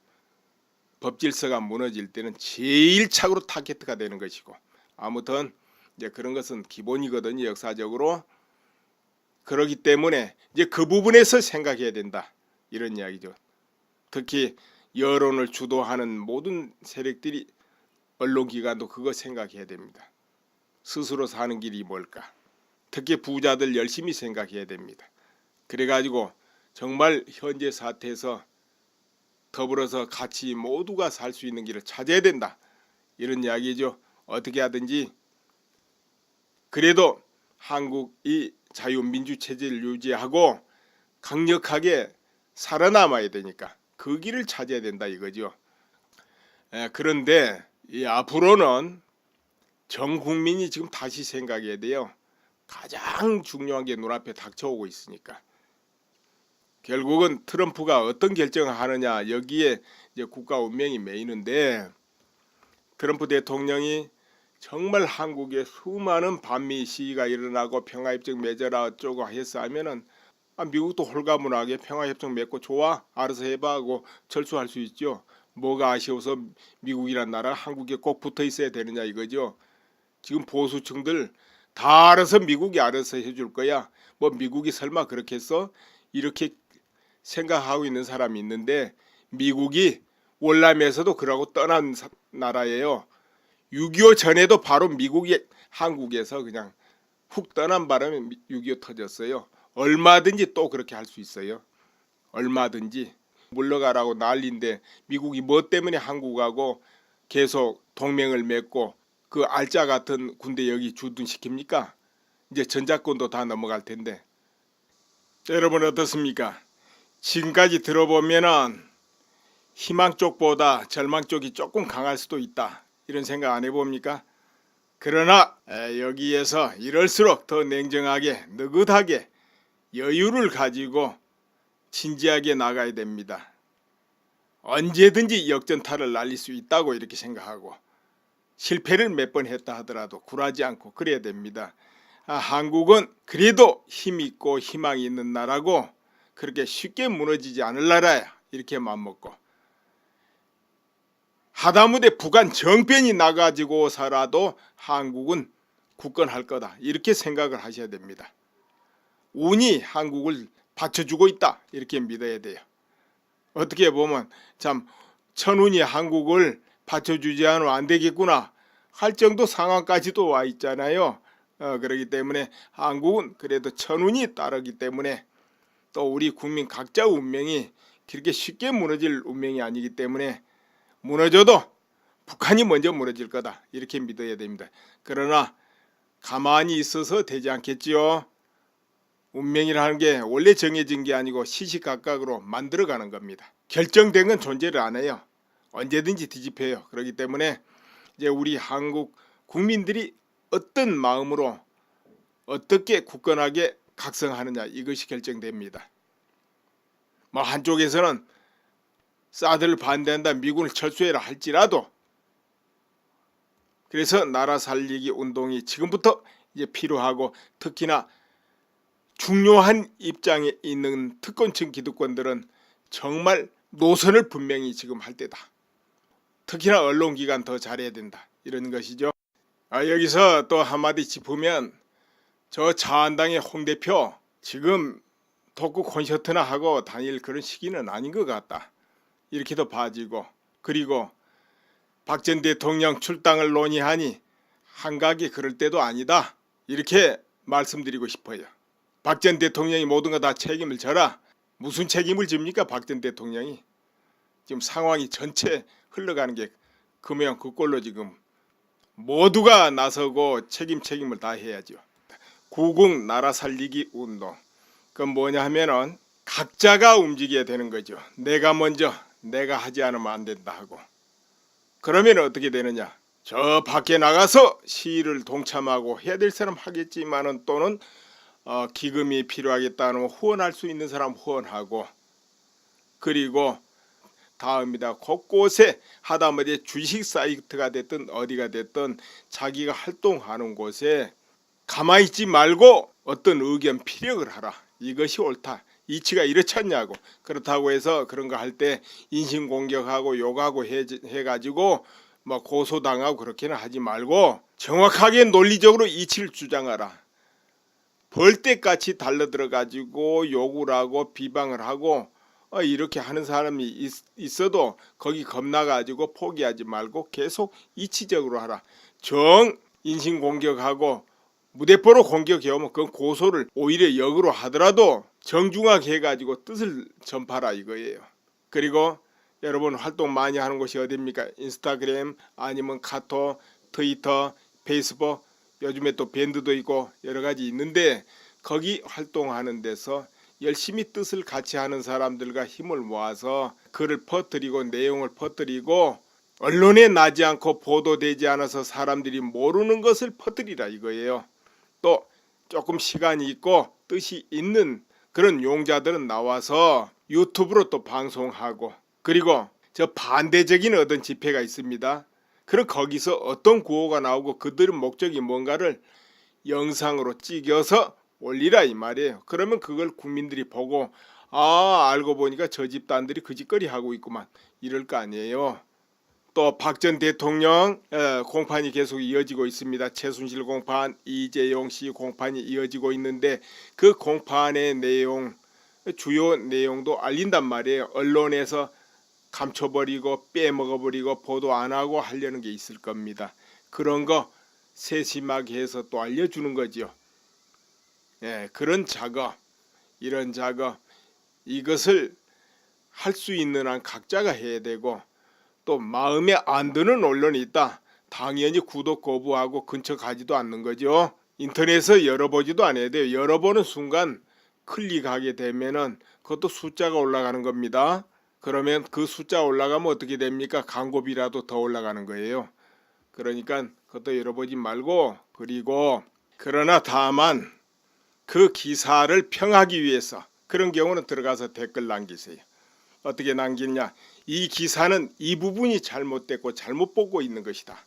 법질서가 무너질 때는 제일 착으로 타겟가 되는 것이고 아무튼 이제 그런 것은 기본이거든요. 역사적으로. 그렇기 때문에 이제 그 부분에서 생각해야 된다. 이런 이야기죠. 특히 여론을 주도하는 모든 세력들이 언론기관도 그거 생각해야 됩니다. 스스로 사는 길이 뭘까? 특히 부자들 열심히 생각해야 됩니다. 그래가지고 정말 현재 사태에서 더불어서 같이 모두가 살 수 있는 길을 찾아야 된다. 이런 이야기죠. 어떻게 하든지 그래도 한국이 자유민주체제를 유지하고 강력하게 살아남아야 되니까 그 길을 찾아야 된다 이거죠. 그런데 앞으로는 전 국민이 지금 다시 생각해야 돼요. 가장 중요한 게 눈앞에 닥쳐오고 있으니까. 결국은 트럼프가 어떤 결정을 하느냐 여기에 이제 국가 운명이 매이는데 트럼프 대통령이 정말 한국에 수많은 반미 시위가 일어나고 평화협정 맺어라 어쩌고 해서 하면은 미국도 홀가분하게 평화협정 맺고 좋아 알아서 해봐 하고 철수할 수 있죠. 뭐가 아쉬워서 미국이란 나라 한국에 꼭 붙어 있어야 되느냐 이거죠. 지금 보수층들 다 알아서 미국이 알아서 해줄 거야. 뭐 미국이 설마 그렇게 했어? 이렇게 생각하고 있는 사람이 있는데 미국이 월남에서도 그러고 떠난 나라예요. 6.25 전에도 바로 미국이 한국에서 그냥 훅 떠난 바람에 6.25 터졌어요. 얼마든지 또 그렇게 할 수 있어요. 얼마든지 물러가라고 난리인데 미국이 뭐 때문에 한국하고 계속 동맹을 맺고 그 알짜 같은 군대 여기 주둔시킵니까? 이제 전작권도 다 넘어갈 텐데. 여러분 어떻습니까? 지금까지 들어보면은 희망 쪽보다 절망 쪽이 조금 강할 수도 있다. 이런 생각 안 해봅니까? 그러나 여기에서 이럴수록 더 냉정하게 느긋하게 여유를 가지고 진지하게 나가야 됩니다. 언제든지 역전타를 날릴 수 있다고 이렇게 생각하고 실패를 몇 번 했다 하더라도 굴하지 않고 그래야 됩니다. 한국은 그래도 힘 있고 희망이 있는 나라고 그렇게 쉽게 무너지지 않을 나라야 이렇게 마음먹고 하다못해 북한 정변이 나가지고서라도 한국은 굳건할 거다 이렇게 생각을 하셔야 됩니다. 운이 한국을 받쳐주고 있다 이렇게 믿어야 돼요. 어떻게 보면 참 천운이 한국을 받쳐주지 않으면 안 되겠구나 할 정도 상황까지도 와 있잖아요. 그렇기 때문에 한국은 그래도 천운이 따르기 때문에 또 우리 국민 각자 운명이 그렇게 쉽게 무너질 운명이 아니기 때문에 무너져도 북한이 먼저 무너질 거다 이렇게 믿어야 됩니다. 그러나 가만히 있어서 되지 않겠지요. 운명이라는 게 원래 정해진 게 아니고 시시각각으로 만들어가는 겁니다. 결정된 건 존재를 안 해요. 언제든지 뒤집혀요. 그렇기 때문에 이제 우리 한국 국민들이 어떤 마음으로 어떻게 굳건하게 각성하느냐 이것이 결정됩니다. 뭐 한쪽에서는 사드를 반대한다 미군을 철수해라 할지라도 그래서 나라 살리기 운동이 지금부터 이제 필요하고 특히나 중요한 입장에 있는 특권층 기득권들은 정말 노선을 분명히 지금 할 때다. 특히나 언론기관 더 잘해야 된다 이런 것이죠. 여기서 또 한마디 짚으면 저 자한당의 홍 대표 지금 독구 콘서트나 하고 다닐 그런 시기는 아닌 것 같다 이렇게도 봐지고 그리고 박 전 대통령 출당을 논의하니 한각이 그럴 때도 아니다 이렇게 말씀드리고 싶어요. 박 전 대통령이 모든 거 다 책임을 져라. 무슨 책임을 집니까? 박 전 대통령이 지금 상황이 전체 흘러가는 게 그 모양 그 꼴로 지금 모두가 나서고 책임을 다 해야죠. 구국 나라 살리기 운동 그건 뭐냐 하면은 각자가 움직여야 되는 거죠. 내가 먼저 내가 하지 않으면 안 된다 하고 그러면 어떻게 되느냐? 저 밖에 나가서 시위를 동참하고 해야 될 사람 하겠지만은 또는 기금이 필요하겠다 하면 후원할 수 있는 사람 후원하고 그리고 다음이다. 곳곳에 하다못해 주식 사이트가 됐든 어디가 됐든 자기가 활동하는 곳에 가만히 있지 말고 어떤 의견 피력을 하라. 이것이 옳다. 이치가 이렇지 않냐고. 그렇다고 해서 그런 거 할 때 인신공격하고 욕하고 해가지고 뭐 고소당하고 그렇게는 하지 말고 정확하게 논리적으로 이치를 주장하라. 벌떼같이 달려들어가지고 욕을 하고 비방을 하고 이렇게 하는 사람이 있어도 거기 겁나가지고 포기하지 말고 계속 이치적으로 하라. 정 인신공격하고 무대포로 공격해오면 그건 고소를 오히려 역으로 하더라도 정중하게 해가지고 뜻을 전파라 이거예요. 그리고 여러분 활동 많이 하는 곳이 어디입니까? 인스타그램 아니면 카톡, 트위터, 페이스북, 요즘에 또 밴드도 있고 여러 가지 있는데 거기 활동하는 데서 열심히 뜻을 같이 하는 사람들과 힘을 모아서 글을 퍼뜨리고 내용을 퍼뜨리고 언론에 나지 않고 보도되지 않아서 사람들이 모르는 것을 퍼뜨리라 이거예요. 또 조금 시간이 있고 뜻이 있는 그런 용자들은 나와서 유튜브로 또 방송하고 그리고 저 반대적인 어떤 집회가 있습니다. 그럼 거기서 어떤 구호가 나오고 그들의 목적이 뭔가를 영상으로 찍어서 올리라 이 말이에요. 그러면 그걸 국민들이 보고 알고 보니까 저 집단들이 그 짓거리 하고 있구만 이럴 거 아니에요. 또 박 전 대통령 공판이 계속 이어지고 있습니다. 최순실 공판, 이재용 씨 공판이 이어지고 있는데 그 공판의 내용 주요 내용도 알린단 말이에요. 언론에서 감춰버리고 빼먹어버리고 보도 안 하고 하려는 게 있을 겁니다. 그런 거 세심하게 해서 또 알려주는 거죠. 그런 작업, 이런 작업 이것을 할 수 있는 한 각자가 해야 되고 또 마음에 안 드는 언론이 있다. 당연히 구독 거부하고 근처 가지도 않는 거죠. 인터넷에서 열어보지도 않아야 돼요. 열어보는 순간 클릭하게 되면은 그것도 숫자가 올라가는 겁니다. 그러면 그 숫자 올라가면 어떻게 됩니까? 광고비라도 더 올라가는 거예요. 그러니까 그것도 열어보지 말고 그리고 그러나 다만 그 기사를 평하기 위해서 그런 경우는 들어가서 댓글 남기세요. 어떻게 남기느냐? 이 기사는 이 부분이 잘못됐고 잘못 보고 있는 것이다.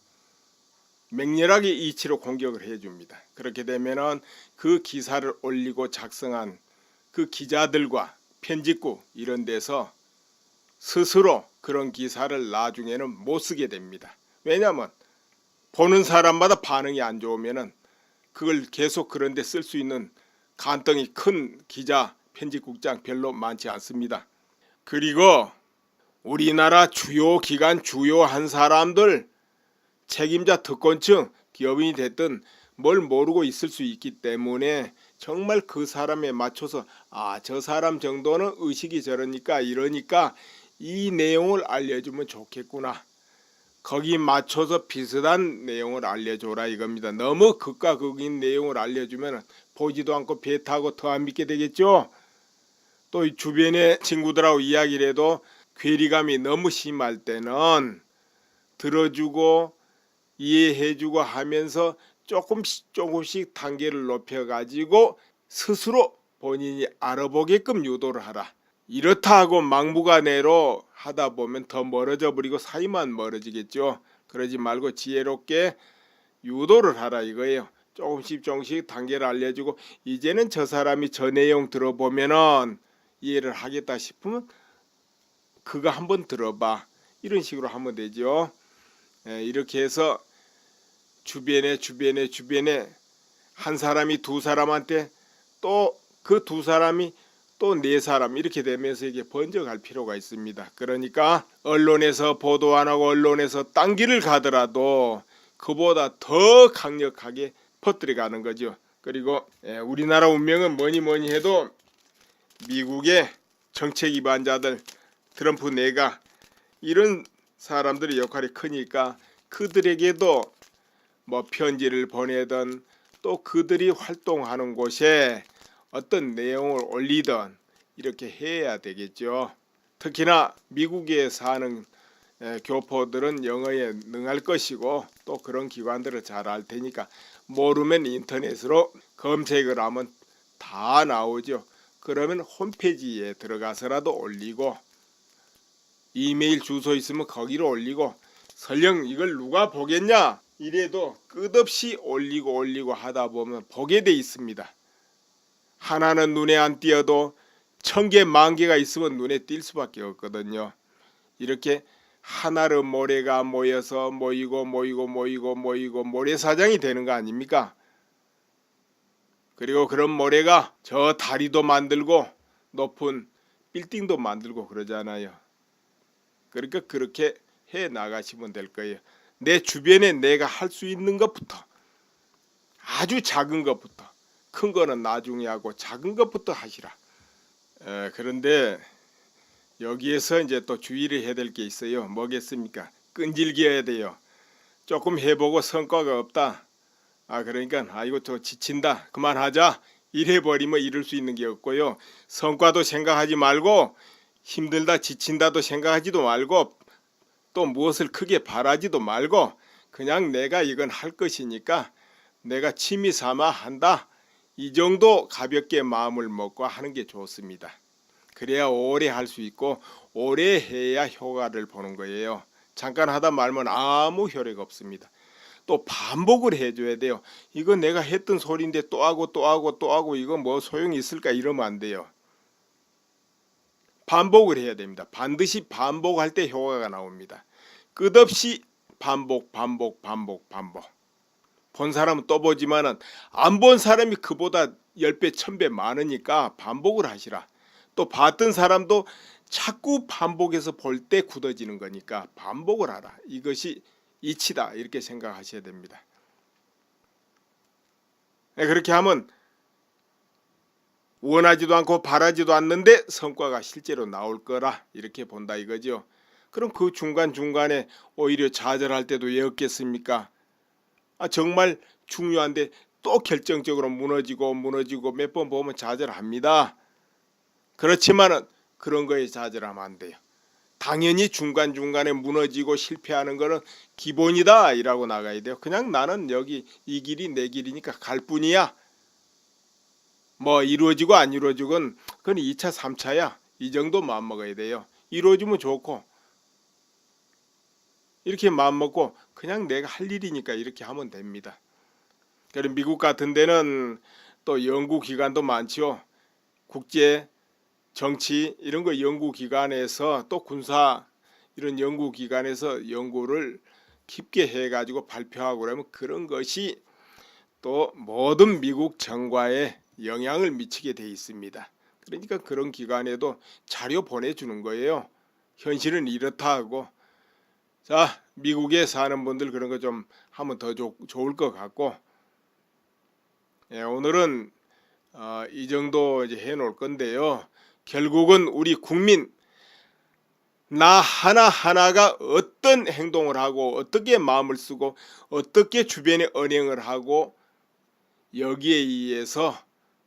맹렬하게 이치로 공격을 해줍니다. 그렇게 되면은 그 기사를 올리고 작성한 그 기자들과 편집국 이런 데서 스스로 그런 기사를 나중에는 못 쓰게 됩니다. 왜냐하면 보는 사람마다 반응이 안 좋으면은 그걸 계속 그런 데 쓸 수 있는 간덩이 큰 기자 편집국장 별로 많지 않습니다. 그리고 우리나라 주요 기관 주요한 사람들 책임자 특권층 기업인이 됐든 뭘 모르고 있을 수 있기 때문에 정말 그 사람에 맞춰서 저 사람 정도는 의식이 저러니까 이러니까 이 내용을 알려주면 좋겠구나. 거기 맞춰서 비슷한 내용을 알려줘라 이겁니다. 너무 극과 극인 내용을 알려주면 보지도 않고 배 타고 더 안 믿게 되겠죠. 또 주변의 친구들하고 이야기를 해도 괴리감이 너무 심할 때는 들어주고 이해해주고 하면서 조금씩 단계를 높여가지고 스스로 본인이 알아보게끔 유도를 하라. 이렇다 하고 막무가내로 하다 보면 더 멀어져 버리고 사이만 멀어지겠죠. 그러지 말고 지혜롭게 유도를 하라 이거예요. 조금씩 단계를 알려주고 이제는 저 사람이 저 내용 들어보면은 이해를 하겠다 싶으면 그거 한번 들어봐. 이런 식으로 하면 되죠. 이렇게 해서 주변에 한 사람이 두 사람한테 또 그 두 사람이 또 네 사람 이렇게 되면서 이게 번져갈 필요가 있습니다. 그러니까 언론에서 보도 안 하고 언론에서 딴 길을 가더라도 그보다 더 강력하게 퍼뜨려가는 거죠. 그리고 우리나라 운명은 뭐니 해도 미국의 정책 위반자들 트럼프 내각 이런 사람들의 역할이 크니까 그들에게도 뭐 편지를 보내든 또 그들이 활동하는 곳에 어떤 내용을 올리든 이렇게 해야 되겠죠. 특히나 미국에 사는 교포들은 영어에 능할 것이고 또 그런 기관들을 잘 알 테니까 모르면 인터넷으로 검색을 하면 다 나오죠. 그러면 홈페이지에 들어가서라도 올리고 이메일 주소 있으면 거기로 올리고 설령 이걸 누가 보겠냐 이래도 끝없이 올리고 하다 보면 보게 돼 있습니다. 하나는 눈에 안 띄어도 1000개, 10,000개가 있으면 눈에 띌 수밖에 없거든요. 이렇게 하나로 모래가 모여서 모이고 모래사장이 되는 거 아닙니까? 그리고 그런 모래가 저 다리도 만들고 높은 빌딩도 만들고 그러잖아요. 그러니까 그렇게 해 나가시면 될 거예요. 내 주변에 내가 할 수 있는 것부터, 아주 작은 것부터, 큰 거는 나중에 하고 작은 것부터 하시라. 그런데 여기에서 이제 또 주의를 해야 될 게 있어요. 뭐겠습니까? 끈질겨야 돼요. 조금 해보고 성과가 없다. 그러니까 이거 저 지친다, 그만하자, 이래버리면 이룰 수 있는 게 없고요. 성과도 생각하지 말고, 힘들다 지친다도 생각하지도 말고, 또 무엇을 크게 바라지도 말고, 그냥 내가 이건 할 것이니까 내가 취미 삼아 한다, 이 정도 가볍게 마음을 먹고 하는 게 좋습니다. 그래야 오래 할 수 있고 오래 해야 효과를 보는 거예요. 잠깐 하다 말면 아무 효력이 없습니다. 또 반복을 해줘야 돼요. 이거 내가 했던 소리인데 또 하고 또 하고 또 하고 이거 뭐 소용이 있을까, 이러면 안 돼요. 반복을 해야 됩니다. 반드시 반복할 때 효과가 나옵니다. 끝없이 반복. 본 사람은 또 보지만은 안 본 사람이 그보다 10배 1000배 많으니까 반복을 하시라. 또 봤던 사람도 자꾸 반복해서 볼 때 굳어지는 거니까 반복을 하라. 이것이 이치다, 이렇게 생각하셔야 됩니다. 그렇게 하면 원하지도 않고 바라지도 않는데 성과가 실제로 나올 거라, 이렇게 본다 이거죠. 그럼 그 중간중간에 오히려 좌절할 때도 왜 없겠습니까? 정말 중요한데 또 결정적으로 무너지고 몇 번 보면 좌절합니다. 그렇지만은 그런 거에 좌절하면 안 돼요. 당연히 중간중간에 무너지고 실패하는 거는 기본이다, 이라고 나가야 돼요. 그냥 나는 여기 이 길이 내 길이니까 갈 뿐이야. 뭐 이루어지고 안 이루어지건 그건 2차 3차야. 이 정도 마음먹어야 돼요. 이루어지면 좋고, 이렇게 마음먹고 그냥 내가 할 일이니까 이렇게 하면 됩니다. 그리고 미국 같은 데는 또 연구기관도 많죠. 국제 정치 이런 거 연구기관에서, 또 군사 이런 연구기관에서 연구를 깊게 해가지고 발표하고 그러면 그런 것이 또 모든 미국 정과에 영향을 미치게 돼 있습니다. 그러니까 그런 기관에도 자료 보내주는 거예요. 현실은 이렇다 하고. 자, 미국에 사는 분들 그런 거 좀 하면 더 좋을 것 같고, 오늘은 이 정도 이제 해놓을 건데요. 결국은 우리 국민 나 하나하나가 어떤 행동을 하고 어떻게 마음을 쓰고 어떻게 주변에 언행을 하고, 여기에 의해서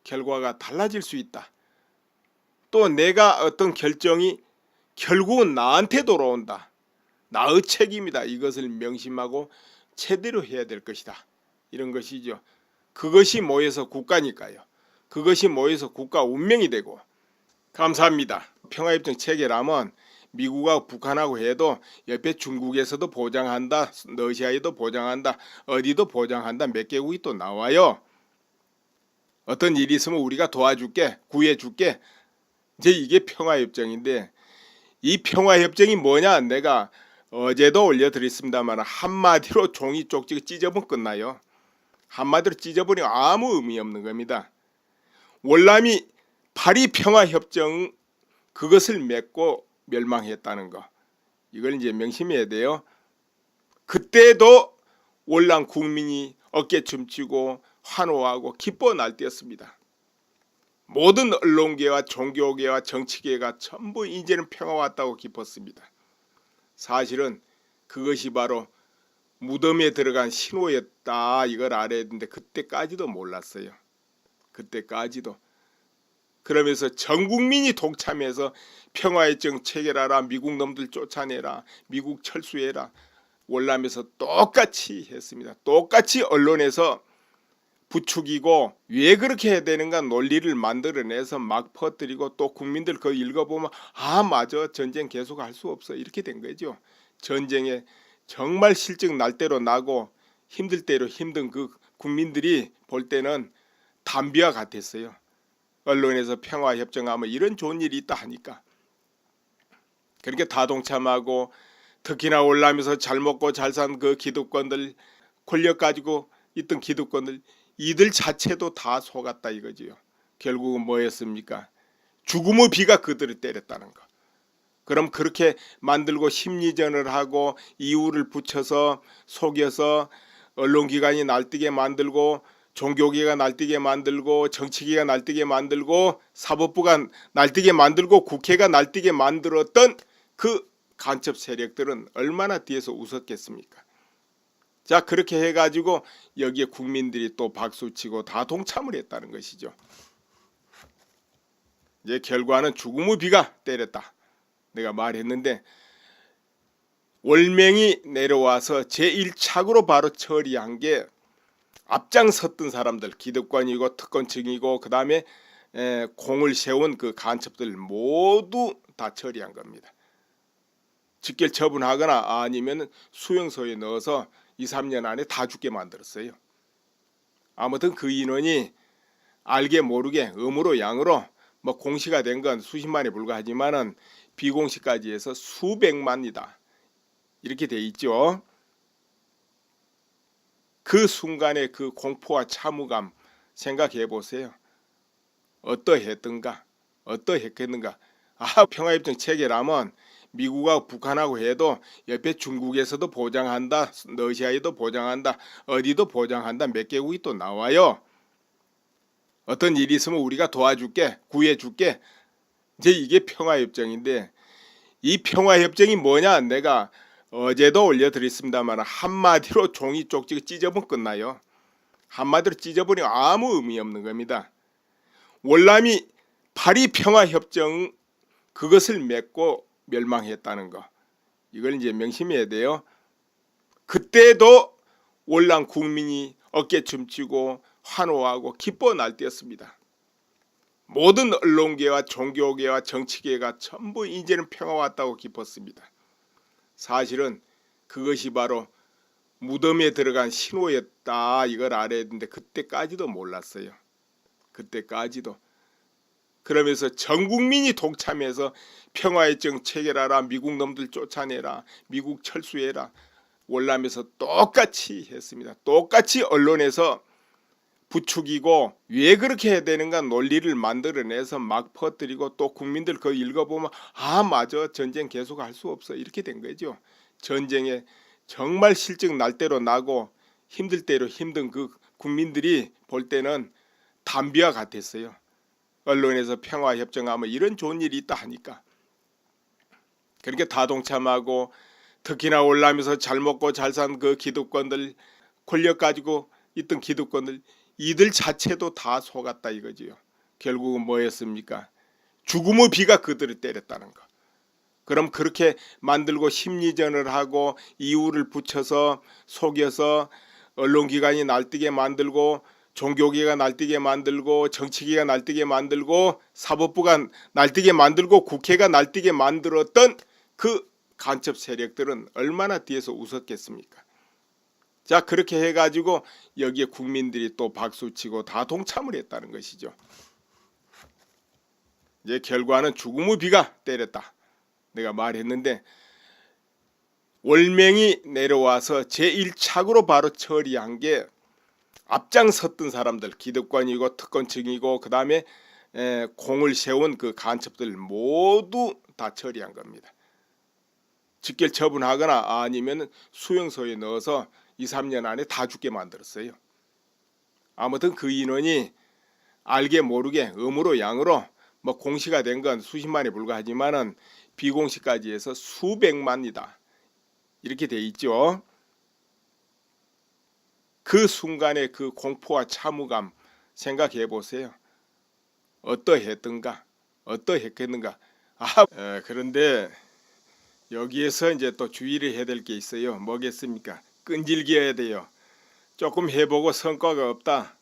결과가 달라질 수 있다. 또 내가 어떤 결정이 결국은 나한테 돌아온다. 나의 책임이다. 이것을 명심하고 제대로 해야 될 것이다. 이런 것이죠. 그것이 모여서 국가니까요. 그것이 모여서 국가 운명이 되고. 감사합니다. 평화협정 체결하면 미국하고 북한하고 해도 옆에 중국에서도 보장한다, 러시아에도 보장한다, 어디도 보장한다, 몇 개국이 또 나와요. 어떤 일이 있으면 우리가 도와줄게, 구해줄게. 이제 이게 평화협정인데, 이 평화협정이 뭐냐, 내가 어제도 올려드렸습니다만 한마디로 종이 쪽지 찢어보면 끝나요. 한마디로 찢어버리면 아무 의미 없는 겁니다. 월남이 파리 평화협정 그것을 맺고 멸망했다는 거, 이걸 이제 명심해야 돼요. 그때도 월남 국민이 어깨춤추고 환호하고 기뻐 날뛰었습니다. 모든 언론계와 종교계와 정치계가 전부 이제는 평화 왔다고 기뻤습니다. 사실은 그것이 바로 무덤에 들어간 신호였다, 이걸 알아야 되는데 그때까지도 몰랐어요. 그때까지도. 그러면서 전 국민이 동참해서 평화협정 체결하라, 미국 놈들 쫓아내라, 미국 철수해라, 월남에서 똑같이 했습니다. 똑같이 언론에서 부추기고 왜 그렇게 해야 되는가 논리를 만들어내서 막 퍼뜨리고, 또 국민들 그거 읽어보면 맞아, 전쟁 계속 할 수 없어, 이렇게 된 거죠. 전쟁에 정말 실증 날 대로 나고 힘들 대로 힘든 그 국민들이 볼 때는 담비와 같았어요. 언론에서 평화협정하면 이런 좋은 일이 있다 하니까. 그러니까 다 동참하고, 특히나 월남에서 잘 먹고 잘 산 그 기득권들, 권력 가지고 있던 기득권들, 이들 자체도 다 속았다 이거지요. 결국은 뭐였습니까? 죽음의 비가 그들을 때렸다는 거. 그럼 그렇게 만들고 심리전을 하고 이유를 붙여서 속여서 언론기관이 날뛰게 만들고 종교계가 날뛰게 만들고 정치계가 날뛰게 만들고 사법부가 날뛰게 만들고 국회가 날뛰게 만들었던 그 간첩 세력들은 얼마나 뒤에서 웃었겠습니까? 자, 그렇게 해가지고 여기에 국민들이 또 박수치고 다 동참을 했다는 것이죠. 이제 결과는 죽음의 비가 때렸다. 내가 말했는데 월명이 내려와서 제1착으로 바로 처리한 게 앞장섰던 사람들, 기득권이고 특권층이고 그 다음에 공을 세운 그 간첩들 모두 다 처리한 겁니다. 직결 처분하거나 아니면 수용소에 넣어서 2, 3년 안에 다 죽게 만들었어요. 아무튼 그 인원이 알게 모르게 음으로 양으로 뭐 공시가 된 건 수십만에 불과하지만은 비공시까지 해서 수백만이다. 이렇게 돼 있죠. 그 순간의 그 공포와 참혹감 생각해 보세요. 어떠했던가? 어떠했겠는가? 평화협정 체결하면 미국하고 북한하고 해도 옆에 중국에서도 보장한다, 러시아에도 보장한다, 어디도 보장한다, 몇 개국이 또 나와요. 어떤 일이 있으면 우리가 도와줄게, 구해줄게. 이제 이게 평화협정인데 이 평화협정이 뭐냐? 내가 어제도 올려드렸습니다만 한마디로 종이 쪽지가 찢어버리면 끝나요. 한마디로 찢어버리면 아무 의미 없는 겁니다. 월남이 파리 평화협정 그것을 맺고 멸망했다는 거. 이걸 이제 명심해야 돼요. 그때도 월남 국민이 어깨춤추고 환호하고 기뻐 날뛰었습니다. 모든 언론계와 종교계와 정치계가 전부 이제는 평화 왔다고 기뻤습니다. 사실은 그것이 바로 무덤에 들어간 신호였다 이걸 알아야 되는데 그때까지도 몰랐어요. 그때까지도. 그러면서 전 국민이 동참해서 평화협정 체결하라, 미국 놈들 쫓아내라, 미국 철수해라, 월남에서 똑같이 했습니다. 똑같이 언론에서 부추기고 왜 그렇게 해야 되는가 논리를 만들어내서 막 퍼뜨리고 또 국민들 그거 읽어보면 맞아 전쟁 계속 할 수 없어 이렇게 된 거죠. 전쟁에 정말 실증 날 대로 나고 힘들 대로 힘든 그 국민들이 볼 때는 담비와 같았어요. 언론에서 평화협정하면 이런 좋은 일이 있다 하니까. 그러니까 다 동참하고 특히나 월남에서 잘 먹고 잘 산 그 기득권들 권력 가지고 있던 기득권들 이들 자체도 다 속았다 이거지요. 결국은 뭐였습니까? 죽음의 비가 그들을 때렸다는 거. 그럼 그렇게 만들고 심리전을 하고 이유를 붙여서 속여서 언론기관이 날뛰게 만들고 종교계가 날뛰게 만들고 정치계가 날뛰게 만들고 사법부가 날뛰게 만들고 국회가 날뛰게 만들었던 그 간첩 세력들은 얼마나 뒤에서 웃었겠습니까? 자, 그렇게 해가지고 여기에 국민들이 또 박수치고 다 동참을 했다는 것이죠. 이제 결과는 죽음의 비가 때렸다. 내가 말했는데 월명이 내려와서 제1착으로 바로 처리한 게 앞장섰던 사람들, 기득권이고 특권층이고 그 다음에 공을 세운 그 간첩들 모두 다 처리한 겁니다. 직결 처분하거나 아니면 수용소에 넣어서 2, 3년 안에 다 죽게 만들었어요. 아무튼 그 인원이 알게 모르게 음으로 양으로 뭐 공시가 된 건 수십만에 불과하지만은 비공시까지 해서 수백만이다. 이렇게 돼 있죠. 그 순간의 그 공포와 참혹감 생각해 보세요. 어떠했던가? 어떠했겠는가? 그런데 여기에서 이제 또 주의를 해야 될 게 있어요. 뭐겠습니까? 끈질겨야 돼요. 조금 해보고 성과가 없다.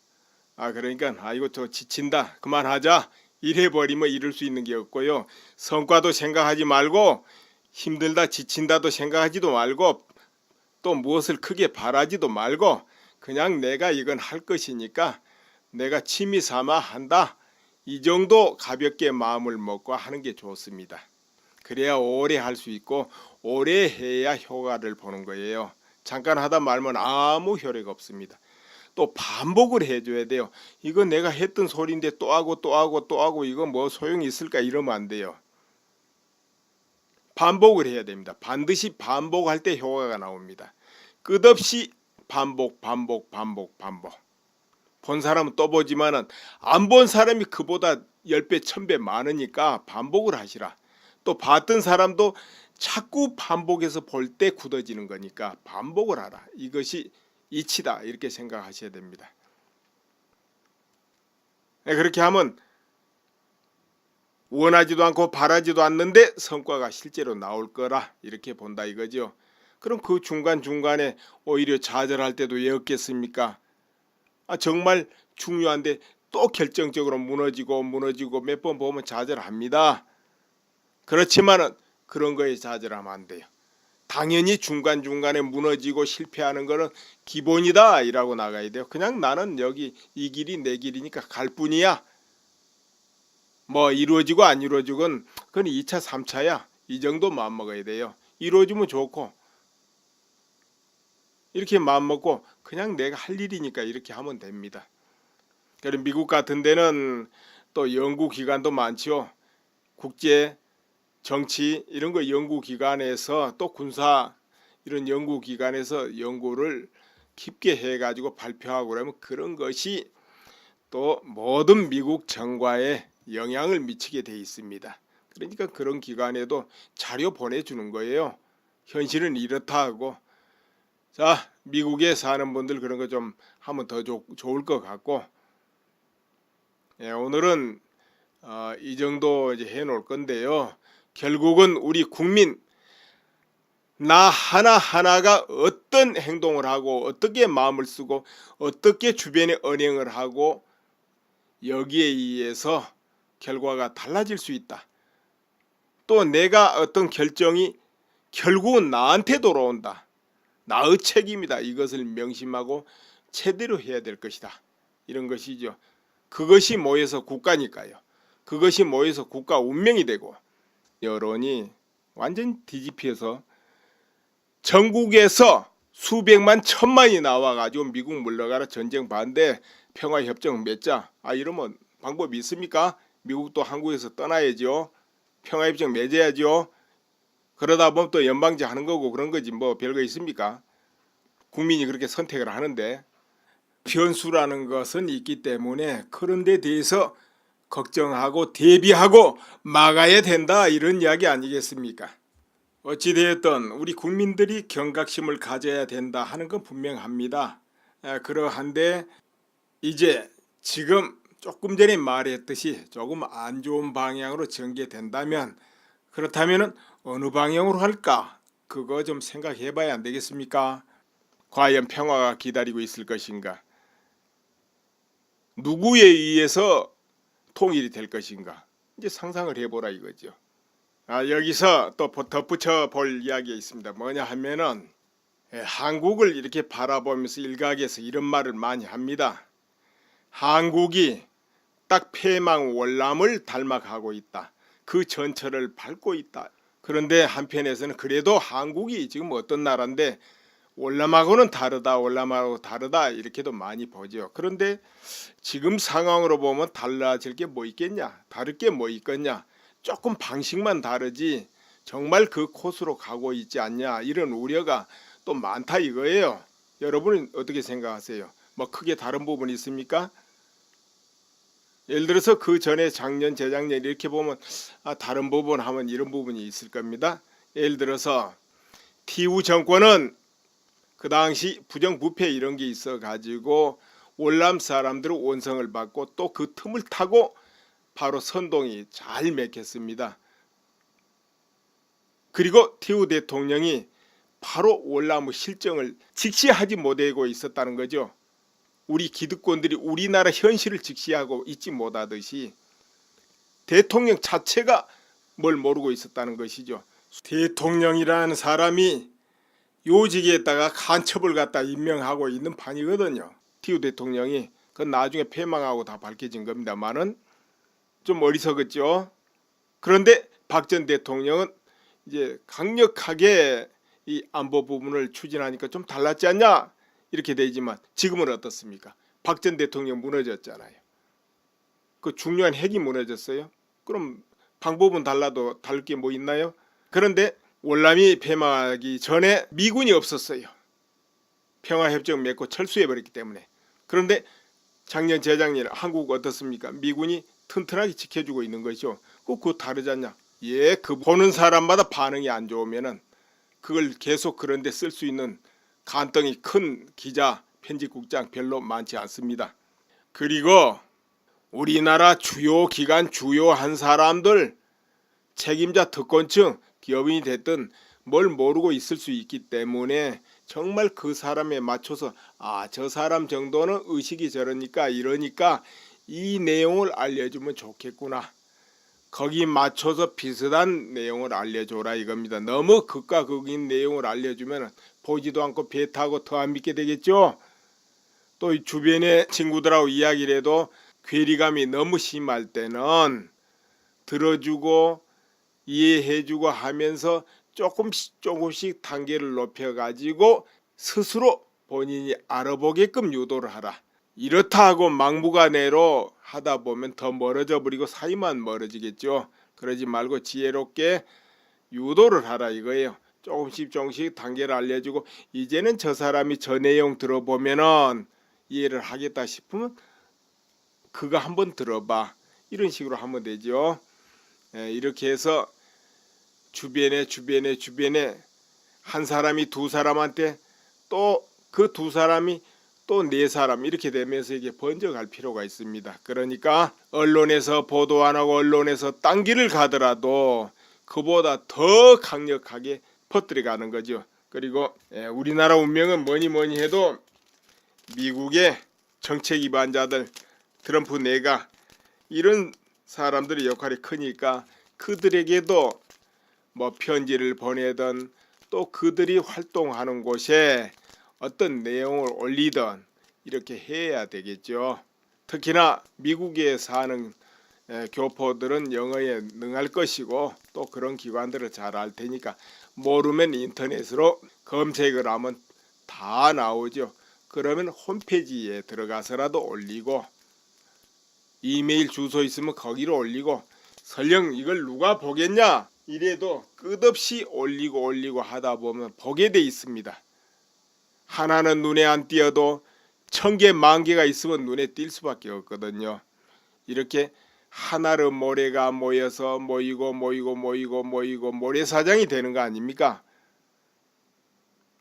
그러니까 이거 저 지친다. 그만하자. 이래버리면 이럴 수 있는 게 없고요. 성과도 생각하지 말고 힘들다 지친다도 생각하지도 말고 또 무엇을 크게 바라지도 말고 그냥 내가 이건 할 것이니까 내가 취미 삼아 한다. 이 정도 가볍게 마음을 먹고 하는 게 좋습니다. 그래야 오래 할 수 있고 오래 해야 효과를 보는 거예요. 잠깐 하다 말면 아무 효력이 없습니다. 또 반복을 해줘야 돼요. 이거 내가 했던 소리인데 또 하고 또 하고 또 하고 이거 뭐 소용이 있을까 이러면 안 돼요. 반복을 해야 됩니다. 반드시 반복할 때 효과가 나옵니다. 끝없이 반복. 본 사람은 또 보지만은 안 본 사람이 그보다 10배 1000배 많으니까 반복을 하시라. 또 봤던 사람도 자꾸 반복해서 볼 때 굳어지는 거니까 반복을 하라. 이것이 이치다 이렇게 생각하셔야 됩니다. 그렇게 하면 원하지도 않고 바라지도 않는데 성과가 실제로 나올 거라 이렇게 본다 이거죠. 그럼 그 중간중간에 오히려 좌절할 때도 왜 없겠습니까? 정말 중요한데 또 결정적으로 무너지고 몇 번 보면 좌절합니다. 그렇지만은 그런 거에 좌절하면 안 돼요. 당연히 중간중간에 무너지고 실패하는 거는 기본이다 이라고 나가야 돼요. 그냥 나는 여기 이 길이 내 길이니까 갈 뿐이야. 뭐 이루어지고 안 이루어지건 그건 2차 3차야. 이 정도 마음먹어야 돼요. 이루어지면 좋고 이렇게 마음먹고 그냥 내가 할 일이니까 이렇게 하면 됩니다. 그리고 미국 같은 데는 또 연구기관도 많죠. 국제 정치 이런 거 연구기관에서 또 군사 이런 연구기관에서 연구를 깊게 해가지고 발표하고 그러면 그런 것이 또 모든 미국 정과에 영향을 미치게 돼 있습니다. 그러니까 그런 기관에도 자료 보내주는 거예요. 현실은 이렇다 하고 자 미국에 사는 분들 그런 거 좀 하면 더 좋을 것 같고 오늘은 이 정도 이제 해놓을 건데요. 결국은 우리 국민 나 하나하나가 어떤 행동을 하고 어떻게 마음을 쓰고 어떻게 주변에 언행을 하고 여기에 의해서 결과가 달라질 수 있다. 또 내가 어떤 결정이 결국은 나한테 돌아온다. 나의 책임이다. 이것을 명심하고 제대로 해야 될 것이다. 이런 것이죠. 그것이 모여서 국가니까요. 그것이 모여서 국가 운명이 되고 여론이 완전 뒤집혀서 전국에서 수백만 천만이 나와가지고 미국 물러가라 전쟁 반대 평화협정 맺자 이러면 방법이 있습니까? 미국도 한국에서 떠나야죠. 평화협정 맺어야죠. 그러다 보면 또 연방제 하는 거고 그런 거지 뭐 별거 있습니까? 국민이 그렇게 선택을 하는데 변수라는 것은 있기 때문에 그런 데 대해서 걱정하고 대비하고 막아야 된다 이런 이야기 아니겠습니까? 어찌되었든 우리 국민들이 경각심을 가져야 된다 하는 건 분명합니다. 그러한데 이제 지금 조금 전에 말했듯이 조금 안 좋은 방향으로 전개된다면 그렇다면 어느 방향으로 할까? 그거 좀 생각해 봐야 안 되겠습니까? 과연 평화가 기다리고 있을 것인가? 누구에 의해서 통일이 될 것인가? 이제 상상을 해보라 이거죠. 여기서 또 덧붙여 볼 이야기가 있습니다. 뭐냐 하면은 한국을 이렇게 바라보면서 일각에서 이런 말을 많이 합니다. 한국이 딱 폐망 월남을 닮아가고 있다. 그 전철을 밟고 있다. 그런데 한편에서는 그래도 한국이 지금 어떤 나라인데 월남하고는 다르다. 월남하고 다르다. 이렇게도 많이 보죠. 그런데 지금 상황으로 보면 달라질 게 뭐 있겠냐? 다를 게 뭐 있겠냐? 조금 방식만 다르지 정말 그 코스로 가고 있지 않냐? 이런 우려가 또 많다 이거예요. 여러분은 어떻게 생각하세요? 뭐 크게 다른 부분이 있습니까? 예를 들어서 그 전에 작년 재작년 이렇게 보면 다른 부분 하면 이런 부분이 있을 겁니다. 예를 들어서 TU 정권은 그 당시 부정부패 이런 게 있어 가지고 월남 사람들은 원성을 받고 또 그 틈을 타고 바로 선동이 잘 맺혔습니다. 그리고 TU 대통령이 바로 월남의 실정을 직시하지 못하고 있었다는 거죠. 우리 기득권들이 우리나라 현실을 직시하고 있지 못하듯이 대통령 자체가 뭘 모르고 있었다는 것이죠. 대통령이라는 사람이 요직에다가 간첩을 갖다 임명하고 있는 판이거든요. TU 대통령이 그건 나중에 패망하고 다 밝혀진 겁니다만은 좀 어리석었죠. 그런데 박 전 대통령은 이제 강력하게 이 안보 부분을 추진하니까 좀 달랐지 않냐 이렇게 되지만 지금은 어떻습니까? 박 전 대통령 무너졌잖아요. 그 중요한 핵이 무너졌어요. 그럼 방법은 달라도 다를 게 뭐 있나요? 그런데 월남이 폐망하기 전에 미군이 없었어요. 평화협정 맺고 철수해버렸기 때문에. 그런데 작년 재작년 한국 어떻습니까? 미군이 튼튼하게 지켜주고 있는 거죠. 그거 다르잖냐? 예, 그 보는 사람마다 반응이 안 좋으면은 그걸 계속 그런데 쓸 수 있는 간덩이 큰 기자, 편집국장 별로 많지 않습니다. 그리고 우리나라 주요 기관 주요한 사람들 책임자 특권층 기업인이 됐든 뭘 모르고 있을 수 있기 때문에 정말 그 사람에 맞춰서 저 사람 정도는 의식이 저러니까 이러니까 이 내용을 알려주면 좋겠구나. 거기 맞춰서 비슷한 내용을 알려줘라 이겁니다. 너무 극과 극인 내용을 알려주면 보지도 않고 배 타고 더 안 믿게 되겠죠. 또 주변의 친구들하고 이야기를 해도 괴리감이 너무 심할 때는 들어주고 이해해주고 하면서 조금씩 단계를 높여가지고 스스로 본인이 알아보게끔 유도를 하라. 이렇다 하고 막무가내로 하다 보면 더 멀어져 버리고 사이만 멀어지겠죠. 그러지 말고 지혜롭게 유도를 하라 이거예요. 조금씩 단계를 알려주고 이제는 저 사람이 저 내용 들어보면은 이해를 하겠다 싶으면 그거 한번 들어봐. 이런 식으로 하면 되죠. 이렇게 해서 주변에 한 사람이 두 사람한테 또 그 두 사람이 또 네 사람 이렇게 되면서 이게 번져갈 필요가 있습니다. 그러니까 언론에서 보도 안 하고 언론에서 딴 길을 가더라도 그보다 더 강력하게 퍼뜨려가는 거죠. 그리고 우리나라 운명은 뭐니 해도 미국의 정책 위반자들 트럼프 내각 이런 사람들의 역할이 크니까 그들에게도 뭐 편지를 보내든 또 그들이 활동하는 곳에 어떤 내용을 올리든 이렇게 해야 되겠죠. 특히나 미국에 사는 교포들은 영어에 능할 것이고 또 그런 기관들을 잘 알 테니까 모르면 인터넷으로 검색을 하면 다 나오죠. 그러면 홈페이지에 들어가서라도 올리고 이메일 주소 있으면 거기로 올리고 설령 이걸 누가 보겠냐 이래도 끝없이 올리고 하다 보면 보게 돼 있습니다. 하나는 눈에 안 띄어도 1000개, 10,000개가 있으면 눈에 띌 수밖에 없거든요. 이렇게 하나로 모래가 모여서 모이고 모래사장이 되는 거 아닙니까?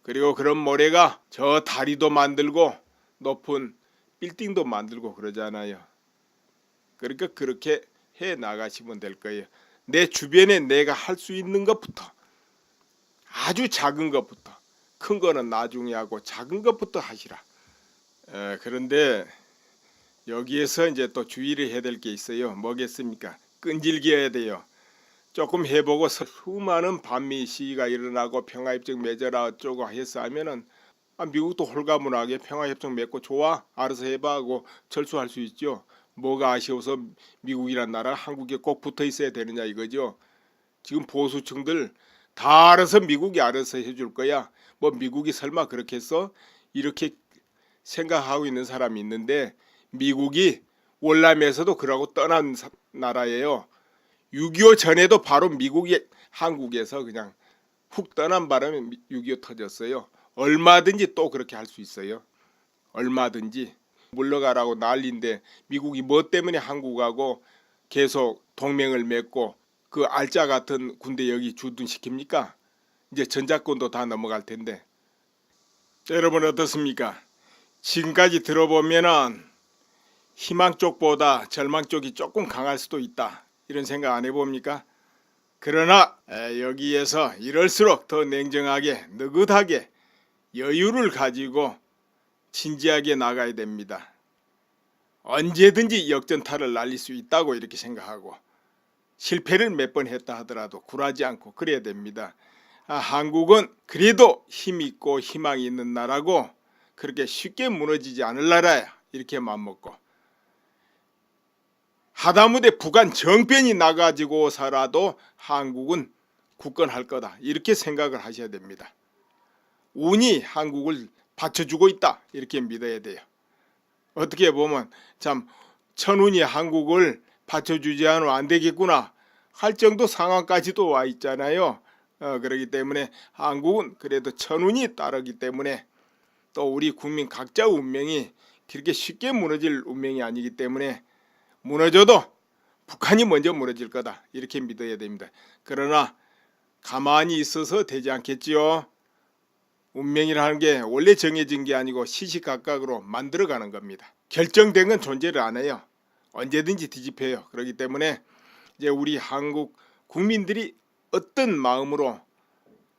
그리고 그런 모래가 저 다리도 만들고 높은 빌딩도 만들고 그러잖아요. 그러니까 그렇게 해 나가시면 될 거예요. 내 주변에 내가 할 수 있는 것부터 아주 작은 것부터 큰 거는 나중에 하고 작은 것부터 하시라. 그런데 여기에서 이제 또 주의를 해야 될 게 있어요. 뭐겠습니까? 끈질겨야 돼요. 조금 해보고 수많은 반미 시위가 일어나고 평화협정 맺어라 어쩌고 해서 하면은 미국도 홀가분하게 평화협정 맺고 좋아 알아서 해봐 하고 철수할 수 있죠. 뭐가 아쉬워서 미국이란 나라 한국에 꼭 붙어 있어야 되느냐 이거죠. 지금 보수층들 다 알아서 미국이 알아서 해줄 거야. 뭐 미국이 설마 그렇게 했어? 이렇게 생각하고 있는 사람이 있는데 미국이 월남에서도 그러고 떠난 나라예요. 6.25 전에도 바로 미국이 한국에서 그냥 훅 떠난 바람에 6.25 터졌어요. 얼마든지 또 그렇게 할 수 있어요. 얼마든지 물러가라고 난리인데 미국이 뭐 때문에 한국하고 계속 동맹을 맺고 그 알짜 같은 군대 여기 주둔시킵니까? 이제 전작권도 다 넘어갈 텐데. 여러분 어떻습니까? 지금까지 들어보면은 희망 쪽보다 절망 쪽이 조금 강할 수도 있다. 이런 생각 안 해봅니까? 그러나 여기에서 이럴수록 더 냉정하게 느긋하게 여유를 가지고 진지하게 나가야 됩니다. 언제든지 역전타를 날릴 수 있다고 이렇게 생각하고 실패를 몇 번 했다 하더라도 굴하지 않고 그래야 됩니다. 한국은 그래도 힘있고 희망이 있는 나라고 그렇게 쉽게 무너지지 않을 나라야 이렇게 마음먹고 하다못해 북한 정변이 나가지고서라도 한국은 굳건할 거다 이렇게 생각을 하셔야 됩니다. 운이 한국을 받쳐주고 있다 이렇게 믿어야 돼요. 어떻게 보면 참 천운이 한국을 받쳐주지 않으면 안 되겠구나 할 정도 상황까지도 와 있잖아요. 그렇기 때문에 한국은 그래도 천운이 따르기 때문에 또 우리 국민 각자 운명이 그렇게 쉽게 무너질 운명이 아니기 때문에 무너져도 북한이 먼저 무너질 거다 이렇게 믿어야 됩니다. 그러나 가만히 있어서 되지 않겠지요. 운명이라는 게 원래 정해진 게 아니고 시시각각으로 만들어가는 겁니다. 결정된 건 존재를 안 해요. 언제든지 뒤집혀요. 그렇기 때문에 이제 우리 한국 국민들이 어떤 마음으로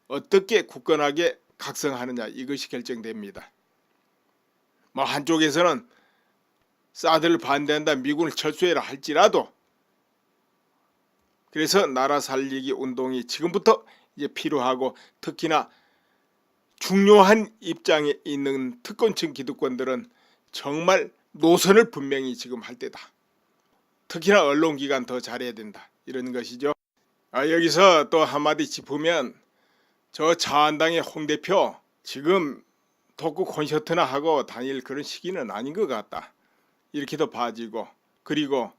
어떻게 굳건하게 각성하느냐 이것이 결정됩니다. 뭐 한쪽에서는 사드를 반대한다 미군을 철수해라 할지라도 그래서 나라 살리기 운동이 지금부터 이제 필요하고 특히나 중요한 입장에 있는 특권층 기득권들은 정말 노선을 분명히 지금 할 때다. 특히나 언론기관 더 잘해야 된다. 이런 것이죠. 여기서 또 한마디 짚으면 저 자한당의 홍 대표 지금 독구 콘서트나 하고 다닐 그런 시기는 아닌 것 같다. 이렇게도 봐지고 그리고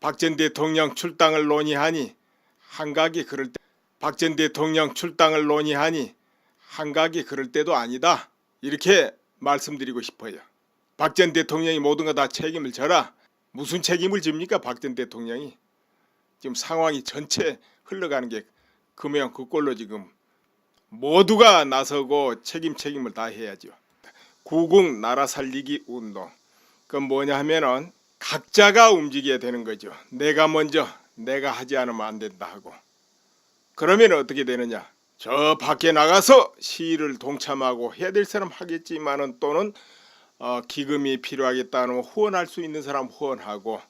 박 전 대통령 출당을 논의하니 한각이 그럴 때 박 전 대통령 출당을 논의하니 한각이 그럴 때도 아니다. 이렇게 말씀드리고 싶어요. 박 전 대통령이 모든 거 다 책임을 져라. 무슨 책임을 집니까? 박 전 대통령이. 지금 상황이 전체 흘러가는 게 그모양 그 꼴로 지금 모두가 나서고 책임을 다 해야죠. 구국 나라 살리기 운동. 그건 뭐냐 하면은 각자가 움직여야 되는 거죠. 내가 먼저 내가 하지 않으면 안 된다 하고. 그러면 어떻게 되느냐? 저 밖에 나가서 시위를 동참하고 해야 될 사람 하겠지만은 또는 기금이 필요하겠다는 후원할 수 있는 사람 후원하고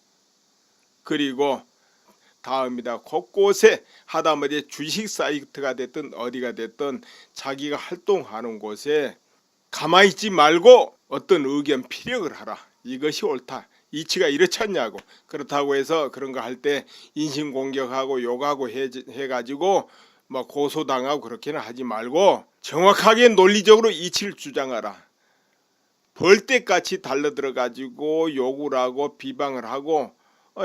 그리고 다음이다. 곳곳에 하다못해 주식 사이트가 됐든 어디가 됐든 자기가 활동하는 곳에 가만히 있지 말고 어떤 의견 피력을 하라. 이것이 옳다. 이치가 이렇지 않냐고. 그렇다고 해서 그런 거 할 때 인신공격하고 욕하고 해가지고 뭐 고소당하고 그렇게는 하지 말고 정확하게 논리적으로 이치를 주장하라. 벌떼같이 달려들어가지고 욕을 하고 비방을 하고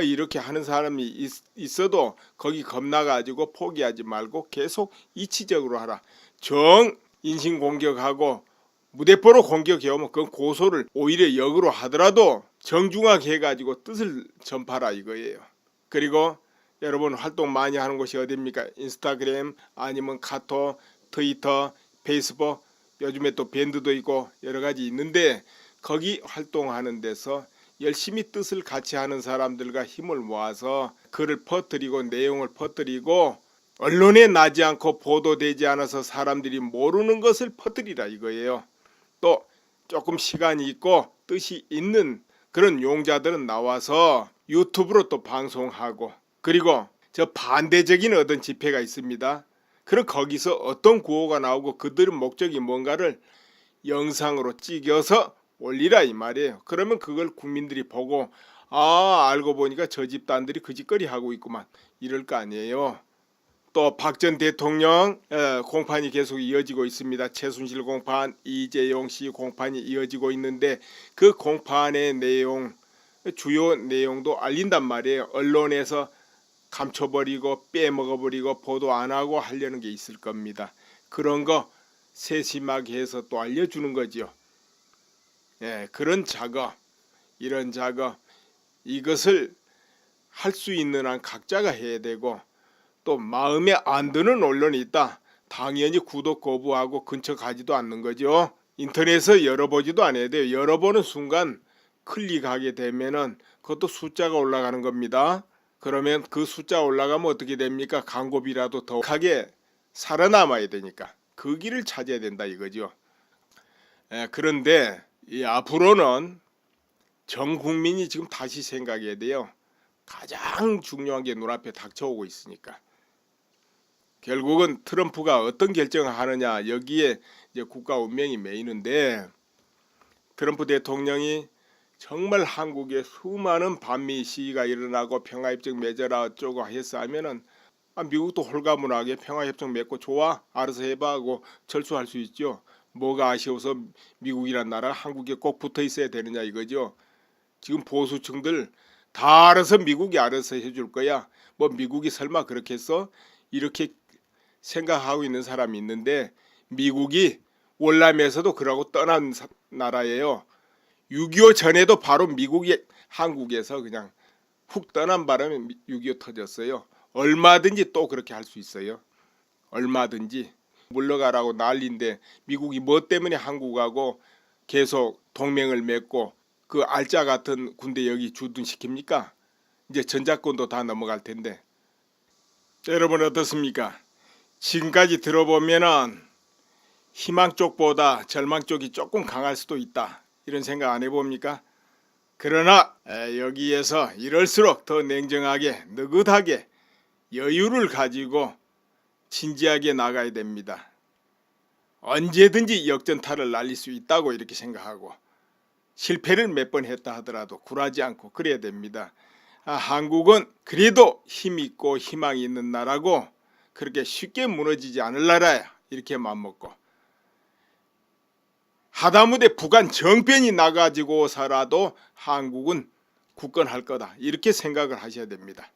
이렇게 하는 사람이 있어도 거기 겁나가지고 포기하지 말고 계속 이치적으로 하라. 정 인신공격하고 무대포로 공격해오면 그건 고소를 오히려 역으로 하더라도 정중하게 해가지고 뜻을 전파라 이거예요. 그리고 여러분 활동 많이 하는 곳이 어디입니까? 인스타그램 아니면 카톡, 트위터, 페이스북 요즘에 또 밴드도 있고 여러 가지 있는데 거기 활동하는 데서 열심히 뜻을 같이 하는 사람들과 힘을 모아서 글을 퍼뜨리고 내용을 퍼뜨리고 언론에 나지 않고 보도되지 않아서 사람들이 모르는 것을 퍼뜨리라 이거예요. 또 조금 시간이 있고 뜻이 있는 그런 용자들은 나와서 유튜브로 또 방송하고 그리고 저 반대적인 어떤 집회가 있습니다. 그럼 거기서 어떤 구호가 나오고 그들의 목적이 뭔가를 영상으로 찍어서 올리라 이 말이에요. 그러면 그걸 국민들이 보고 알고 보니까 저 집단들이 그 짓거리 하고 있구만 이럴 거 아니에요. 또 박 전 대통령 공판이 계속 이어지고 있습니다. 최순실 공판, 이재용 씨 공판이 이어지고 있는데 그 공판의 내용 주요 내용도 알린단 말이에요. 언론에서 감춰버리고 빼먹어버리고 보도 안 하고 하려는 게 있을 겁니다. 그런 거 세심하게 해서 또 알려주는 거죠. 그런 작업, 이런 작업 이것을 할 수 있는 한 각자가 해야 되고 또 마음에 안 드는 언론이 있다. 당연히 구독 거부하고 근처 가지도 않는 거죠. 인터넷에서 열어보지도 않아야 돼요. 열어보는 순간 클릭하게 되면은 그것도 숫자가 올라가는 겁니다. 그러면 그 숫자 올라가면 어떻게 됩니까? 광고비라도 더 하게 살아남아야 되니까 그 길을 찾아야 된다 이거죠. 그런데 앞으로는 전 국민이 지금 다시 생각해야 돼요. 가장 중요한 게 눈앞에 닥쳐오고 있으니까. 결국은 트럼프가 어떤 결정을 하느냐 여기에 이제 국가 운명이 매이는데 트럼프 대통령이 정말 한국에 수많은 반미 시위가 일어나고 평화협정 맺어라 어쩌고 했어 하면은 미국도 홀가분하게 평화협정 맺고 좋아 알아서 해봐 하고 철수할 수 있죠. 뭐가 아쉬워서 미국이란 나라가 한국에 꼭 붙어 있어야 되느냐 이거죠. 지금 보수층들 다 알아서 미국이 알아서 해줄 거야. 뭐 미국이 설마 그렇게 해서 이렇게 생각하고 있는 사람이 있는데 미국이 월남에서도 그러고 떠난 나라예요. 6.25 전에도 바로 미국이 한국에서 그냥 훅 떠난 바람에 6.25 터졌어요. 얼마든지 또 그렇게 할 수 있어요. 얼마든지 물러가라고 난리인데 미국이 뭐 때문에 한국하고 계속 동맹을 맺고 그 알짜 같은 군대 여기 주둔시킵니까? 이제 전작권도 다 넘어갈 텐데. 여러분 어떻습니까? 지금까지 들어보면은 희망 쪽보다 절망 쪽이 조금 강할 수도 있다. 이런 생각 안 해봅니까? 그러나 여기에서 이럴수록 더 냉정하게 느긋하게 여유를 가지고 진지하게 나가야 됩니다. 언제든지 역전타를 날릴 수 있다고 이렇게 생각하고 실패를 몇 번 했다 하더라도 굴하지 않고 그래야 됩니다. 한국은 그래도 힘있고 희망이 있는 나라고 그렇게 쉽게 무너지지 않을 나라야. 이렇게 마음먹고 하다못해 북한 정변이 나가지고서라도 한국은 굳건할 거다. 이렇게 생각을 하셔야 됩니다.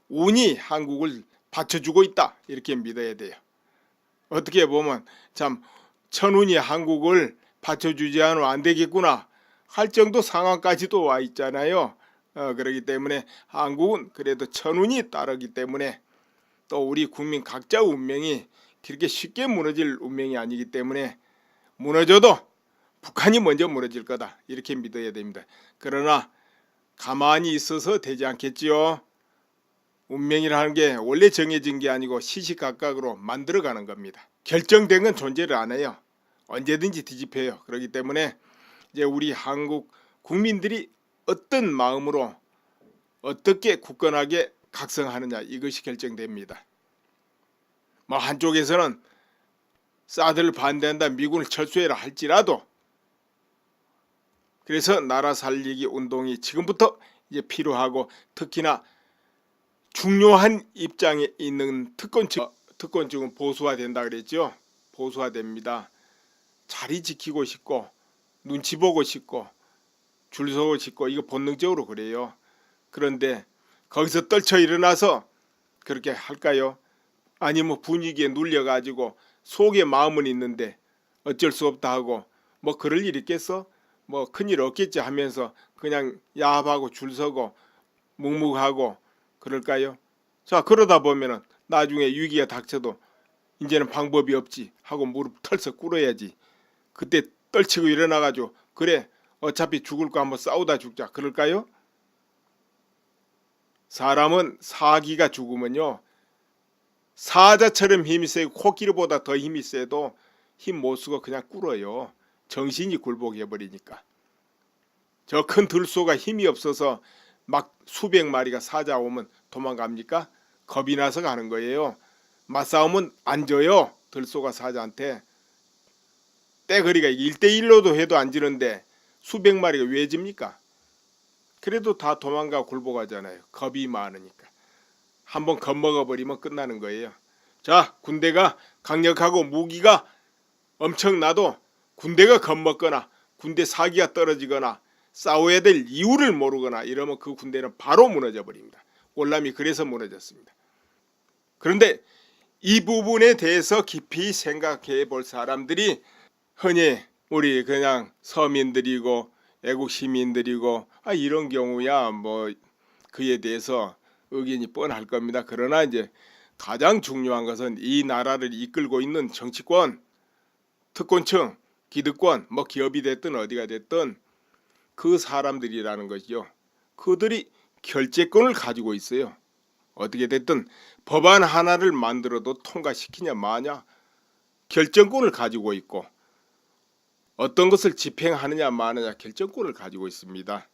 운이 한국을 받쳐주고 있다. 이렇게 믿어야 돼요. 어떻게 보면 참 천운이 한국을 받쳐주지 않으면 안 되겠구나 할 정도 상황까지도 와 있잖아요. 그렇기 때문에 한국은 그래도 천운이 따르기 때문에 또 우리 국민 각자 운명이 그렇게 쉽게 무너질 운명이 아니기 때문에 무너져도 북한이 먼저 무너질 거다 이렇게 믿어야 됩니다. 그러나 가만히 있어서 되지 않겠지요. 운명이라는 게 원래 정해진 게 아니고 시시각각으로 만들어가는 겁니다. 결정된 건 존재를 안 해요. 언제든지 뒤집혀요. 그렇기 때문에 이제 우리 한국 국민들이 어떤 마음으로 어떻게 굳건하게 각성하느냐 이것이 결정됩니다. 뭐 한쪽에서는 사드를 반대한다 미군을 철수해라 할지라도 그래서 나라 살리기 운동이 지금부터 이제 필요하고 특히나 중요한 입장에 있는 특권층은 보수화된다 그랬죠. 보수화됩니다. 자리 지키고 싶고 눈치 보고 싶고 줄 서고 싶고 이거 본능적으로 그래요. 그런데 거기서 떨쳐 일어나서 그렇게 할까요? 아니면 분위기에 눌려가지고 속에 마음은 있는데 어쩔 수 없다 하고 뭐 그럴 일 있겠어? 뭐 큰일 없겠지 하면서 그냥 야합하고 줄 서고 묵묵하고 그럴까요? 자 그러다 보면은 나중에 위기가 닥쳐도 이제는 방법이 없지 하고 무릎 털썩 꿇어야지. 그때 떨치고 일어나가지고 그래 어차피 죽을 거 한번 싸우다 죽자 그럴까요? 사람은 사기가 죽으면요 사자처럼 힘이 세고 코끼리보다 더 힘이 세도 힘 못 쓰고 그냥 꿇어요. 정신이 굴복해버리니까. 저 큰 들소가 힘이 없어서 막 수백 마리가 사자 오면 도망갑니까? 겁이 나서 가는 거예요. 맞싸움은 안 져요. 들소가 사자한테. 떼거리가 1대1로도 해도 안 지는데 수백 마리가 왜 집니까? 그래도 다 도망가 굴복하잖아요. 겁이 많으니까. 한번 겁먹어버리면 끝나는 거예요. 자, 군대가 강력하고 무기가 엄청나도 군대가 겁먹거나 군대 사기가 떨어지거나 싸워야 될 이유를 모르거나 이러면 그 군대는 바로 무너져 버립니다. 월남이 그래서 무너졌습니다. 그런데 이 부분에 대해서 깊이 생각해 볼 사람들이 흔히 우리 그냥 서민들이고 애국 시민들이고 이런 경우야 뭐 그에 대해서 의견이 뻔할 겁니다. 그러나 이제 가장 중요한 것은 이 나라를 이끌고 있는 정치권, 특권층, 기득권, 뭐 기업이 됐든 어디가 됐든 그 사람들이라는 것이요. 그들이 결재권을 가지고 있어요. 어떻게 됐든 법안 하나를 만들어도 통과시키냐 마냐 결정권을 가지고 있고 어떤 것을 집행하느냐 마느냐 결정권을 가지고 있습니다.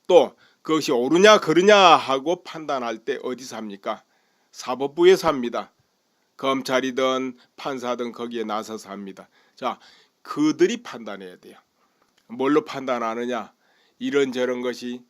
또 그것이 옳으냐 그르냐 하고 판단할 때 어디서 합니까? 사법부에서 합니다. 검찰이든 판사든 거기에 나서서 합니다. 자, 그들이 판단해야 돼요. 뭘로 판단하느냐? 이런저런 것이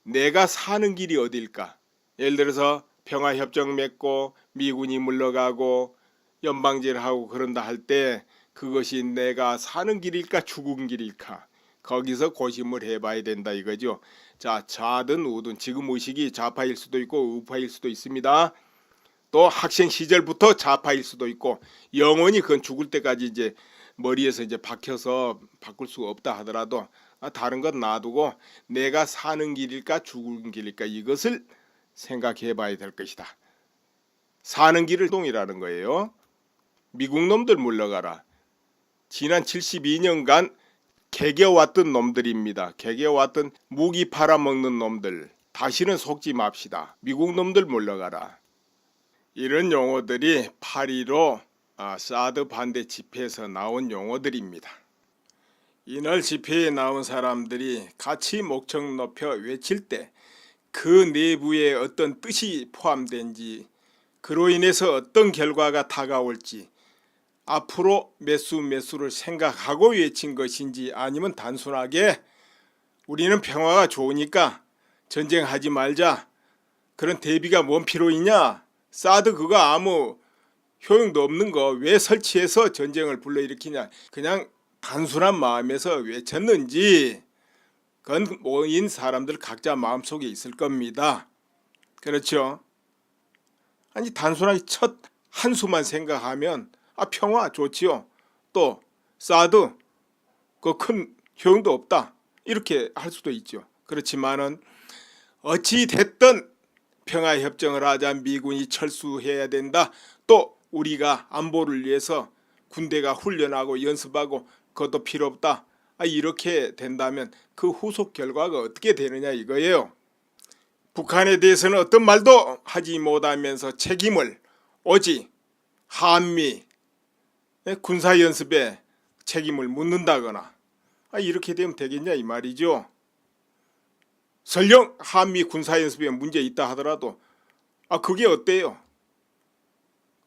내가 사는 길이 어딜까? 예를 들어서 평화협정 맺고 미군이 물러가고 연방제를 하고 그런다 할 때 그것이 내가 사는 길일까 죽은 길일까 거기서 고심을 해봐야 된다 이거죠. 자, 좌든 우든 지금 의식이 좌파일 수도 있고 우파일 수도 있습니다. 또 학생 시절부터 좌파일 수도 있고 영원히 그건 죽을 때까지 이제 머리에서 이제 박혀서 바꿀 수가 없다 하더라도 다른 건 놔두고 내가 사는 길일까 죽은 길일까 이것을 생각해 봐야 될 것이다. 사는 길을 동이라는 거예요. 미국 놈들 물러가라. 지난 72년간 개겨왔던 놈들입니다. 개겨왔던 무기 팔아먹는 놈들. 다시는 속지 맙시다. 미국 놈들 물러가라. 이런 용어들이 8.15 사드 반대 집회에서 나온 용어들입니다. 이날 집회에 나온 사람들이 같이 목청 높여 외칠 때 그 내부에 어떤 뜻이 포함된지 그로 인해서 어떤 결과가 다가올지 앞으로 매수를 생각하고 외친 것인지 아니면 단순하게 우리는 평화가 좋으니까 전쟁하지 말자 그런 대비가 뭔 필요 있냐 사드 그거 아무 효용도 없는 거 왜 설치해서 전쟁을 불러일으키냐 그냥 단순한 마음에서 외쳤는지 그건 모인 사람들 각자 마음속에 있을 겁니다. 그렇죠? 아니 단순하게 첫 한수만 생각하면 평화 좋지요. 또 사드 그 큰 효용도 없다. 이렇게 할 수도 있죠. 그렇지만은 어찌 됐든 평화협정을 하자 미군이 철수해야 된다. 또 우리가 안보를 위해서 군대가 훈련하고 연습하고 그것도 필요 없다. 이렇게 된다면 그 후속 결과가 어떻게 되느냐 이거예요. 북한에 대해서는 어떤 말도 하지 못하면서 책임을 오직 한미 군사연습에 책임을 묻는다거나 이렇게 되면 되겠냐 이 말이죠. 설령 한미 군사연습에 문제 있다 하더라도 그게 어때요?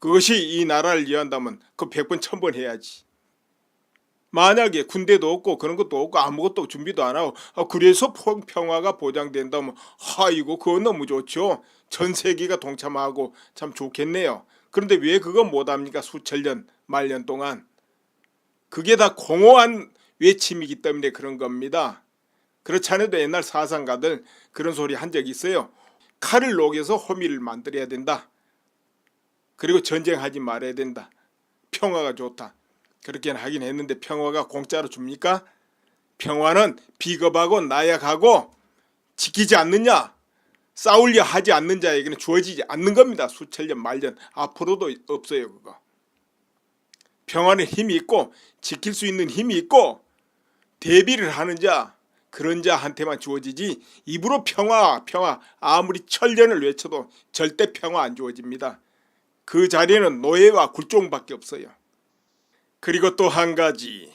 그것이 이 나라를 위한다면 그 100번 1000번 해야지. 만약에 군대도 없고 그런 것도 없고 아무것도 준비도 안 하고 그래서 평화가 보장된다면 이거 그거 너무 좋죠. 전 세계가 동참하고 참 좋겠네요. 그런데 왜 그거 못합니까? 수천 년 말년 동안. 그게 다 공허한 외침이기 때문에 그런 겁니다. 그렇지 않아도 옛날 사상가들 그런 소리 한 적이 있어요. 칼을 녹여서 호미를 만들어야 된다. 그리고 전쟁하지 말아야 된다. 평화가 좋다. 그렇게는 하긴 했는데 평화가 공짜로 줍니까? 평화는 비겁하고 나약하고 지키지 않느냐 싸우려 하지 않는 자에게는 주어지지 않는 겁니다. 수천 년 말년 앞으로도 없어요. 그거. 평화는 힘이 있고 지킬 수 있는 힘이 있고 대비를 하는 자 그런 자한테만 주어지지 입으로 평화 아무리 천년을 외쳐도 절대 평화 안 주어집니다. 그 자리에는 노예와 굴종밖에 없어요. 그리고 또 한 가지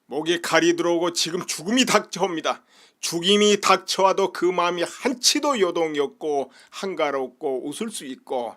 목에 칼이 들어오고 지금 죽음이 닥쳐옵니다. 죽임이 닥쳐와도 그 마음이 한치도 요동이 없고 한가롭고 웃을 수 있고